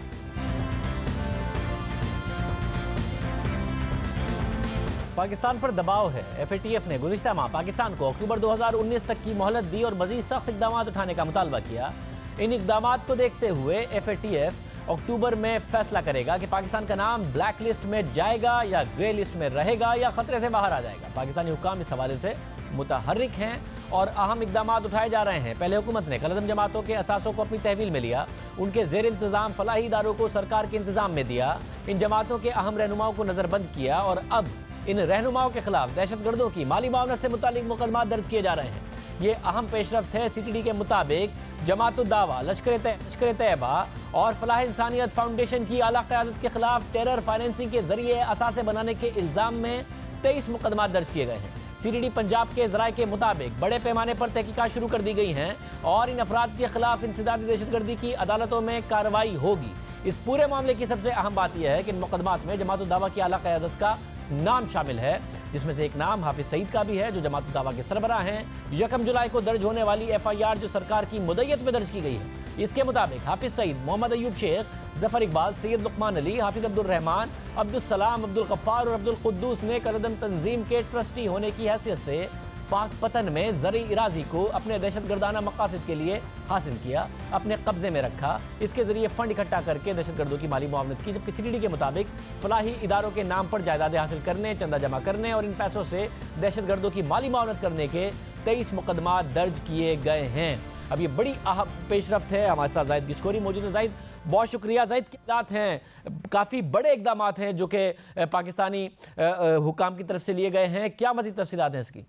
पाकिस्तान पर दबाव है। FATF ने गुज़िश्ता माह पाकिस्तान को अक्टूबर 2019 तक की मोहलत दी और मज़ीद सख्त इक़दाम उठाने का मुतालबा किया। इन इक़दाम को देखते हुए FATF अक्टूबर में फैसला करेगा कि पाकिस्तान का नाम ब्लैक लिस्ट में जाएगा या ग्रे लिस्ट में रहेगा या ख़तरे से बाहर आ जाएगा। पाकिस्तानी हुक्काम इस हवाले से मुतहर्रिक हैं और अहम इक़दाम उठाए जा रहे हैं। पहले हुकूमत ने कलअदम जमातों के असासों को अपनी तहवील में लिया, उनके ज़ेर इंतज़ाम फलाही इदारों को सरकार के इंतज़ाम में दिया, इन जमातों के अहम रहनुमाओं को नज़रबंद किया और अब इन रहनुमाओं के खिलाफ दहशतगर्दों की माली मामलत से मुतालिक मुकदमा दर्ज किए जा रहे हैं। ये अहम पेशरफ्त है। CTD के मुताबिक जमात-उद-दावा, लश्कर तैयबा और फलाह इंसानियत फाउंडेशन की आला क़यादत के खिलाफ टेरर फाइनेंसिंग के जरिए असासे बनाने के इल्ज़ाम में 23 मुकदमा दर्ज किए गए हैं। CTD पंजाब के ज़राए के मुताबिक बड़े पैमाने पर तहकीकात शुरू कर दी गई हैं और इन अफराद के खिलाफ इंसदादी दहशतगर्दी की अदालतों में कार्रवाई होगी। इस पूरे मामले की सबसे अहम बात यह है कि इन मुकदमात में जमात-उद-दावा की आला क़यादत का नाम शामिल है, जिसमें से एक नाम हाफिज सईद का भी है जो जमात-उद-दावा के सरबराह हैं। 1 जुलाई को दर्ज होने वाली FIR जो सरकार की मुद्दत में दर्ज की गई है, इसके मुताबिक हाफिज सईद, मोहम्मद अयूब शेख, जफर इकबाल, सैयद लुकमान अली, हाफिज अब्दुल रहमान, अब्दुल सलाम, अब्दुल गफ्फार और अब्दुल कुद्दूस ने कलअदम तंजीम के ट्रस्टी होने की हैसियत से पाक पतन में ज़री इराज़ी को अपने दहशतगर्दाना मकासद के लिए हासिल किया, अपने कब्जे में रखा। इसके ज़रिए फ़ंड इकट्ठा करके दहशतगर्दों की माली मुआवनत की, जबकि CTD के मुताबिक फलाही इदारों के नाम पर जायदादें हासिल करने, चंदा जमा करने और इन पैसों से दहशतगर्दों की माली मुआवनत करने के 23 मुकदमा दर्ज किए गए हैं। अब ये बड़ी अहम पेशरफ्त है। हमारे साथ जाहिद गिशकोरी मौजूद है। जाहिद, बहुत शुक्रिया। जाहिद, क्या इक़दामात हैं, काफ़ी बड़े इक़दामात हैं जो कि पाकिस्तानी हुकाम की तरफ से लिए गए हैं, क्या मज़ीद तफसीलात हैं इसकी?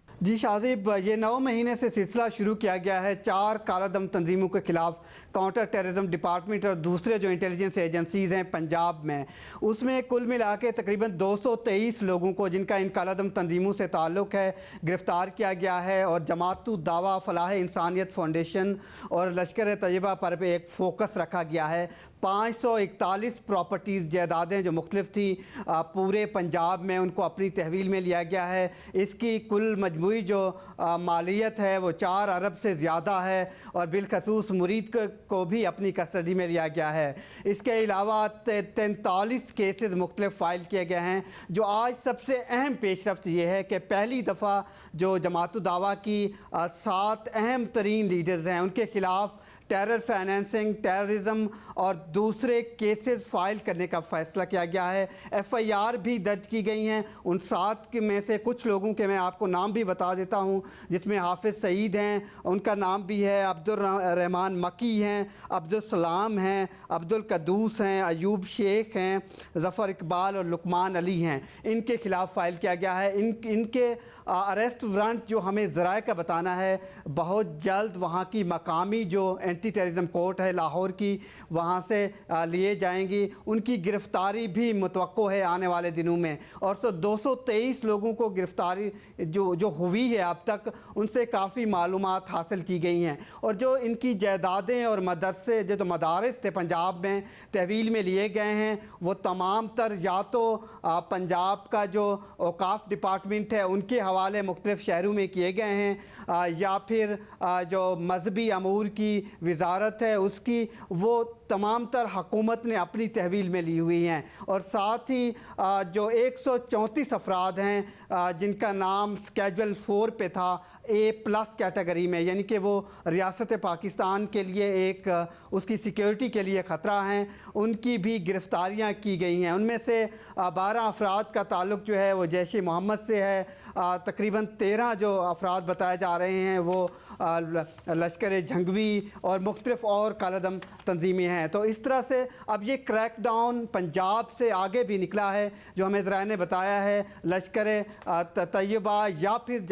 जी शाहजेब, ये 9 महीने से सिलसिला शुरू किया गया है 4 कालादम तंजीमों के खिलाफ। काउंटर टेररिज्म डिपार्टमेंट और दूसरे जो इंटेलिजेंस एजेंसीज़ हैं पंजाब में, उसमें कुल मिला के तकरीबन 223 लोगों को जिनका इन कालादम तंजीमों से ताल्लुक़ है गिरफ़्तार किया गया है और जमात-उद-दावा, फलाह इंसानियत फाउंडेशन और लश्कर तैयबा पर एक फ़ोकस रखा गया है। 541 प्रॉपर्टीज़, जायदादें जो मुख्तलिफ थी पूरे पंजाब में, उनको अपनी तहवील में लिया गया है। इसकी कुल मजमूई जो मालियत है वो 4 अरब से ज़्यादा है और बिलखसूस मुरीद को भी अपनी कस्टडी में लिया गया है। इसके अलावा 43 केसेस मुख्तलिफ फ़ाइल किए गए हैं। जो आज सबसे अहम पेशरफ्त ये है कि पहली दफ़ा जो जमात-उद-दावा की 7 अहम तरीन लीडर्स हैं उनके ख़िलाफ़ टेरर फाइनेंसिंग, टेररिज्म और दूसरे केसेस फाइल करने का फ़ैसला किया गया है। FIR भी दर्ज की गई हैं। उन 7 में से कुछ लोगों के मैं आपको नाम भी बता देता हूँ, जिसमें हाफिज़ सईद हैं, उनका नाम भी है, अब्दुल रहमान मकी हैं, अब्दुल सलाम हैं, अब्दुल कदूस हैं, अयूब शेख हैं, ज़फ़र इकबाल और लुकमान अली हैं। इनके ख़िलाफ़ फ़ाइल किया गया है। इनके अरेस्ट वारंट जो हमें ज़राए का बताना है, बहुत जल्द वहाँ की मकामी जो एंटी टेररिज्म कोर्ट है लाहौर की, वहाँ से लिए जाएंगी। उनकी गिरफ़्तारी भी मुतवक्को है आने वाले दिनों में। और 223 लोगों को गिरफ़्तारी जो हुई है अब तक, उनसे काफ़ी मालूमात हासिल की गई हैं। और जो इनकी जायदादें और मदरसे जो मदारिस थे पंजाब में तहवील में लिए गए हैं, वो तमाम तर या तो पंजाब का जो औकाफ डिपार्टमेंट है उनके हवाले मुख्तलिफ़ शहरों में किए गए हैं, या फिर जो मजहबी अमूर की वजारत है उसकी, वो तमाम तर हुकूमत ने अपनी तहवील में ली हुई हैं। और साथ ही जो 134 अफराद हैं जिनका नाम स्केजुअल 4 पे था, A+ कैटेगरी में, यानी कि वो रियासत पाकिस्तान के लिए एक उसकी सिक्योरिटी के लिए ख़तरा हैं, उनकी भी गिरफ़्तारियाँ की गई हैं। उनमें से 12 अफराद का ताल्लुक़ जो है वो जैश ए मोहम्मद से है। तकरीबन 13 जो अफराद बताए जा रहे हैं वो लश्कर जंगवी और मुख्तलिफ और कालादम तंजीमें हैं। तो इस तरह से अब ये क्रैकडाउन पंजाब से आगे भी निकला है। जो हमें ज़राए ने बताया है, लश्कर तैयबा या फिर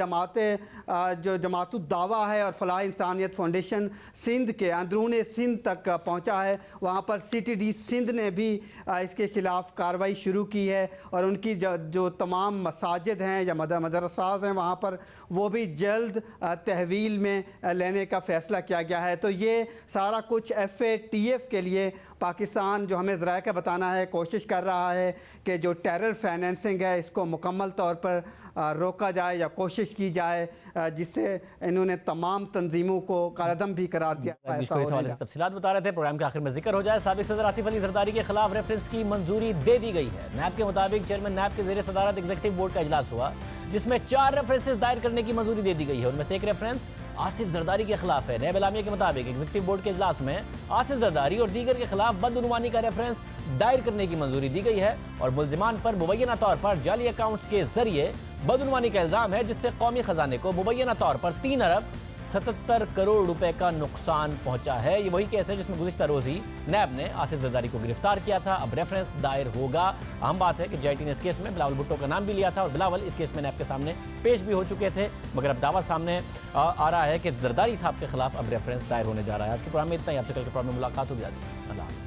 जो जमातुद दावा है और फलाह इंसानियत फाउंडेशन सिंध के अंदरूने सिंध तक पहुंचा है। वहाँ पर CTD सिंध ने भी इसके ख़िलाफ़ कार्रवाई शुरू की है और उनकी जो तमाम मसाजिद हैं या मदरसाज हैं वहाँ पर वो भी जल्द तहवील में लेने का फ़ैसला किया गया है। तो ये सारा कुछ FATF के लिए पाकिस्तान, जो हमें ज़राए का बताना है, कोशिश कर रहा है कि जो टेरर फाइनेंसिंग है इसको मुकम्मल तौर पर रोका जाए या कोशिश की जाए, जिससे इन्होंने तमाम तंजीमों को कालादम भी करार दिया। तफसीलात बता रहे थे। प्रोग्राम के आखिर में जिक्र हो जाए, साबिक सदर आसिफ अली जरदारी के खिलाफ रेफरेंस की मंजूरी दे दी गई है। नैब के मुताबिक चेयरमैन नैब के ज़ेर सदारत एग्जीक्यूटिव बोर्ड का इजलास हुआ, जिसमें 4 रेफरेंसेस दायर करने की मंजूरी दे दी गई है। उनमें से एक रेफरेंस आसिफ जरदारी के खिलाफ है। नैब एलामिया के मुताबिक एग्जीक्यूटिव बोर्ड के इजलास में आसिफ जरदारी और दीगर के खिलाफ बदउनवानी का रेफरेंस दायर करने की मंजूरी दी गई है और मुल्जिमान पर मुबैना तौर पर जाली अकाउंट्स के जरिए बदउनवानी का इल्ज़ाम है, जिससे कौमी खजाने को मुबैना तौर पर 3 अरब 77 करोड़ रुपए का नुकसान पहुंचा है। ये वही केस है जिसमें गुज़िश्ता रोज़ ही नैब ने आसिफ जरदारी को गिरफ्तार किया था। अब रेफरेंस दायर होगा। अहम बात है कि JIT ने इस केस में बिलावल भुट्टो का नाम भी लिया था और बिलावल इस केस में नैब के सामने पेश भी हो चुके थे, मगर अब दावा सामने आ रहा है कि जरदारी साहब के खिलाफ अब रेफरेंस दायर होने जा रहा है। आज के प्रोग्राम में इतना ही। आपसे कल के प्रोग्राम में मुलाकात होगी। अल्लाह।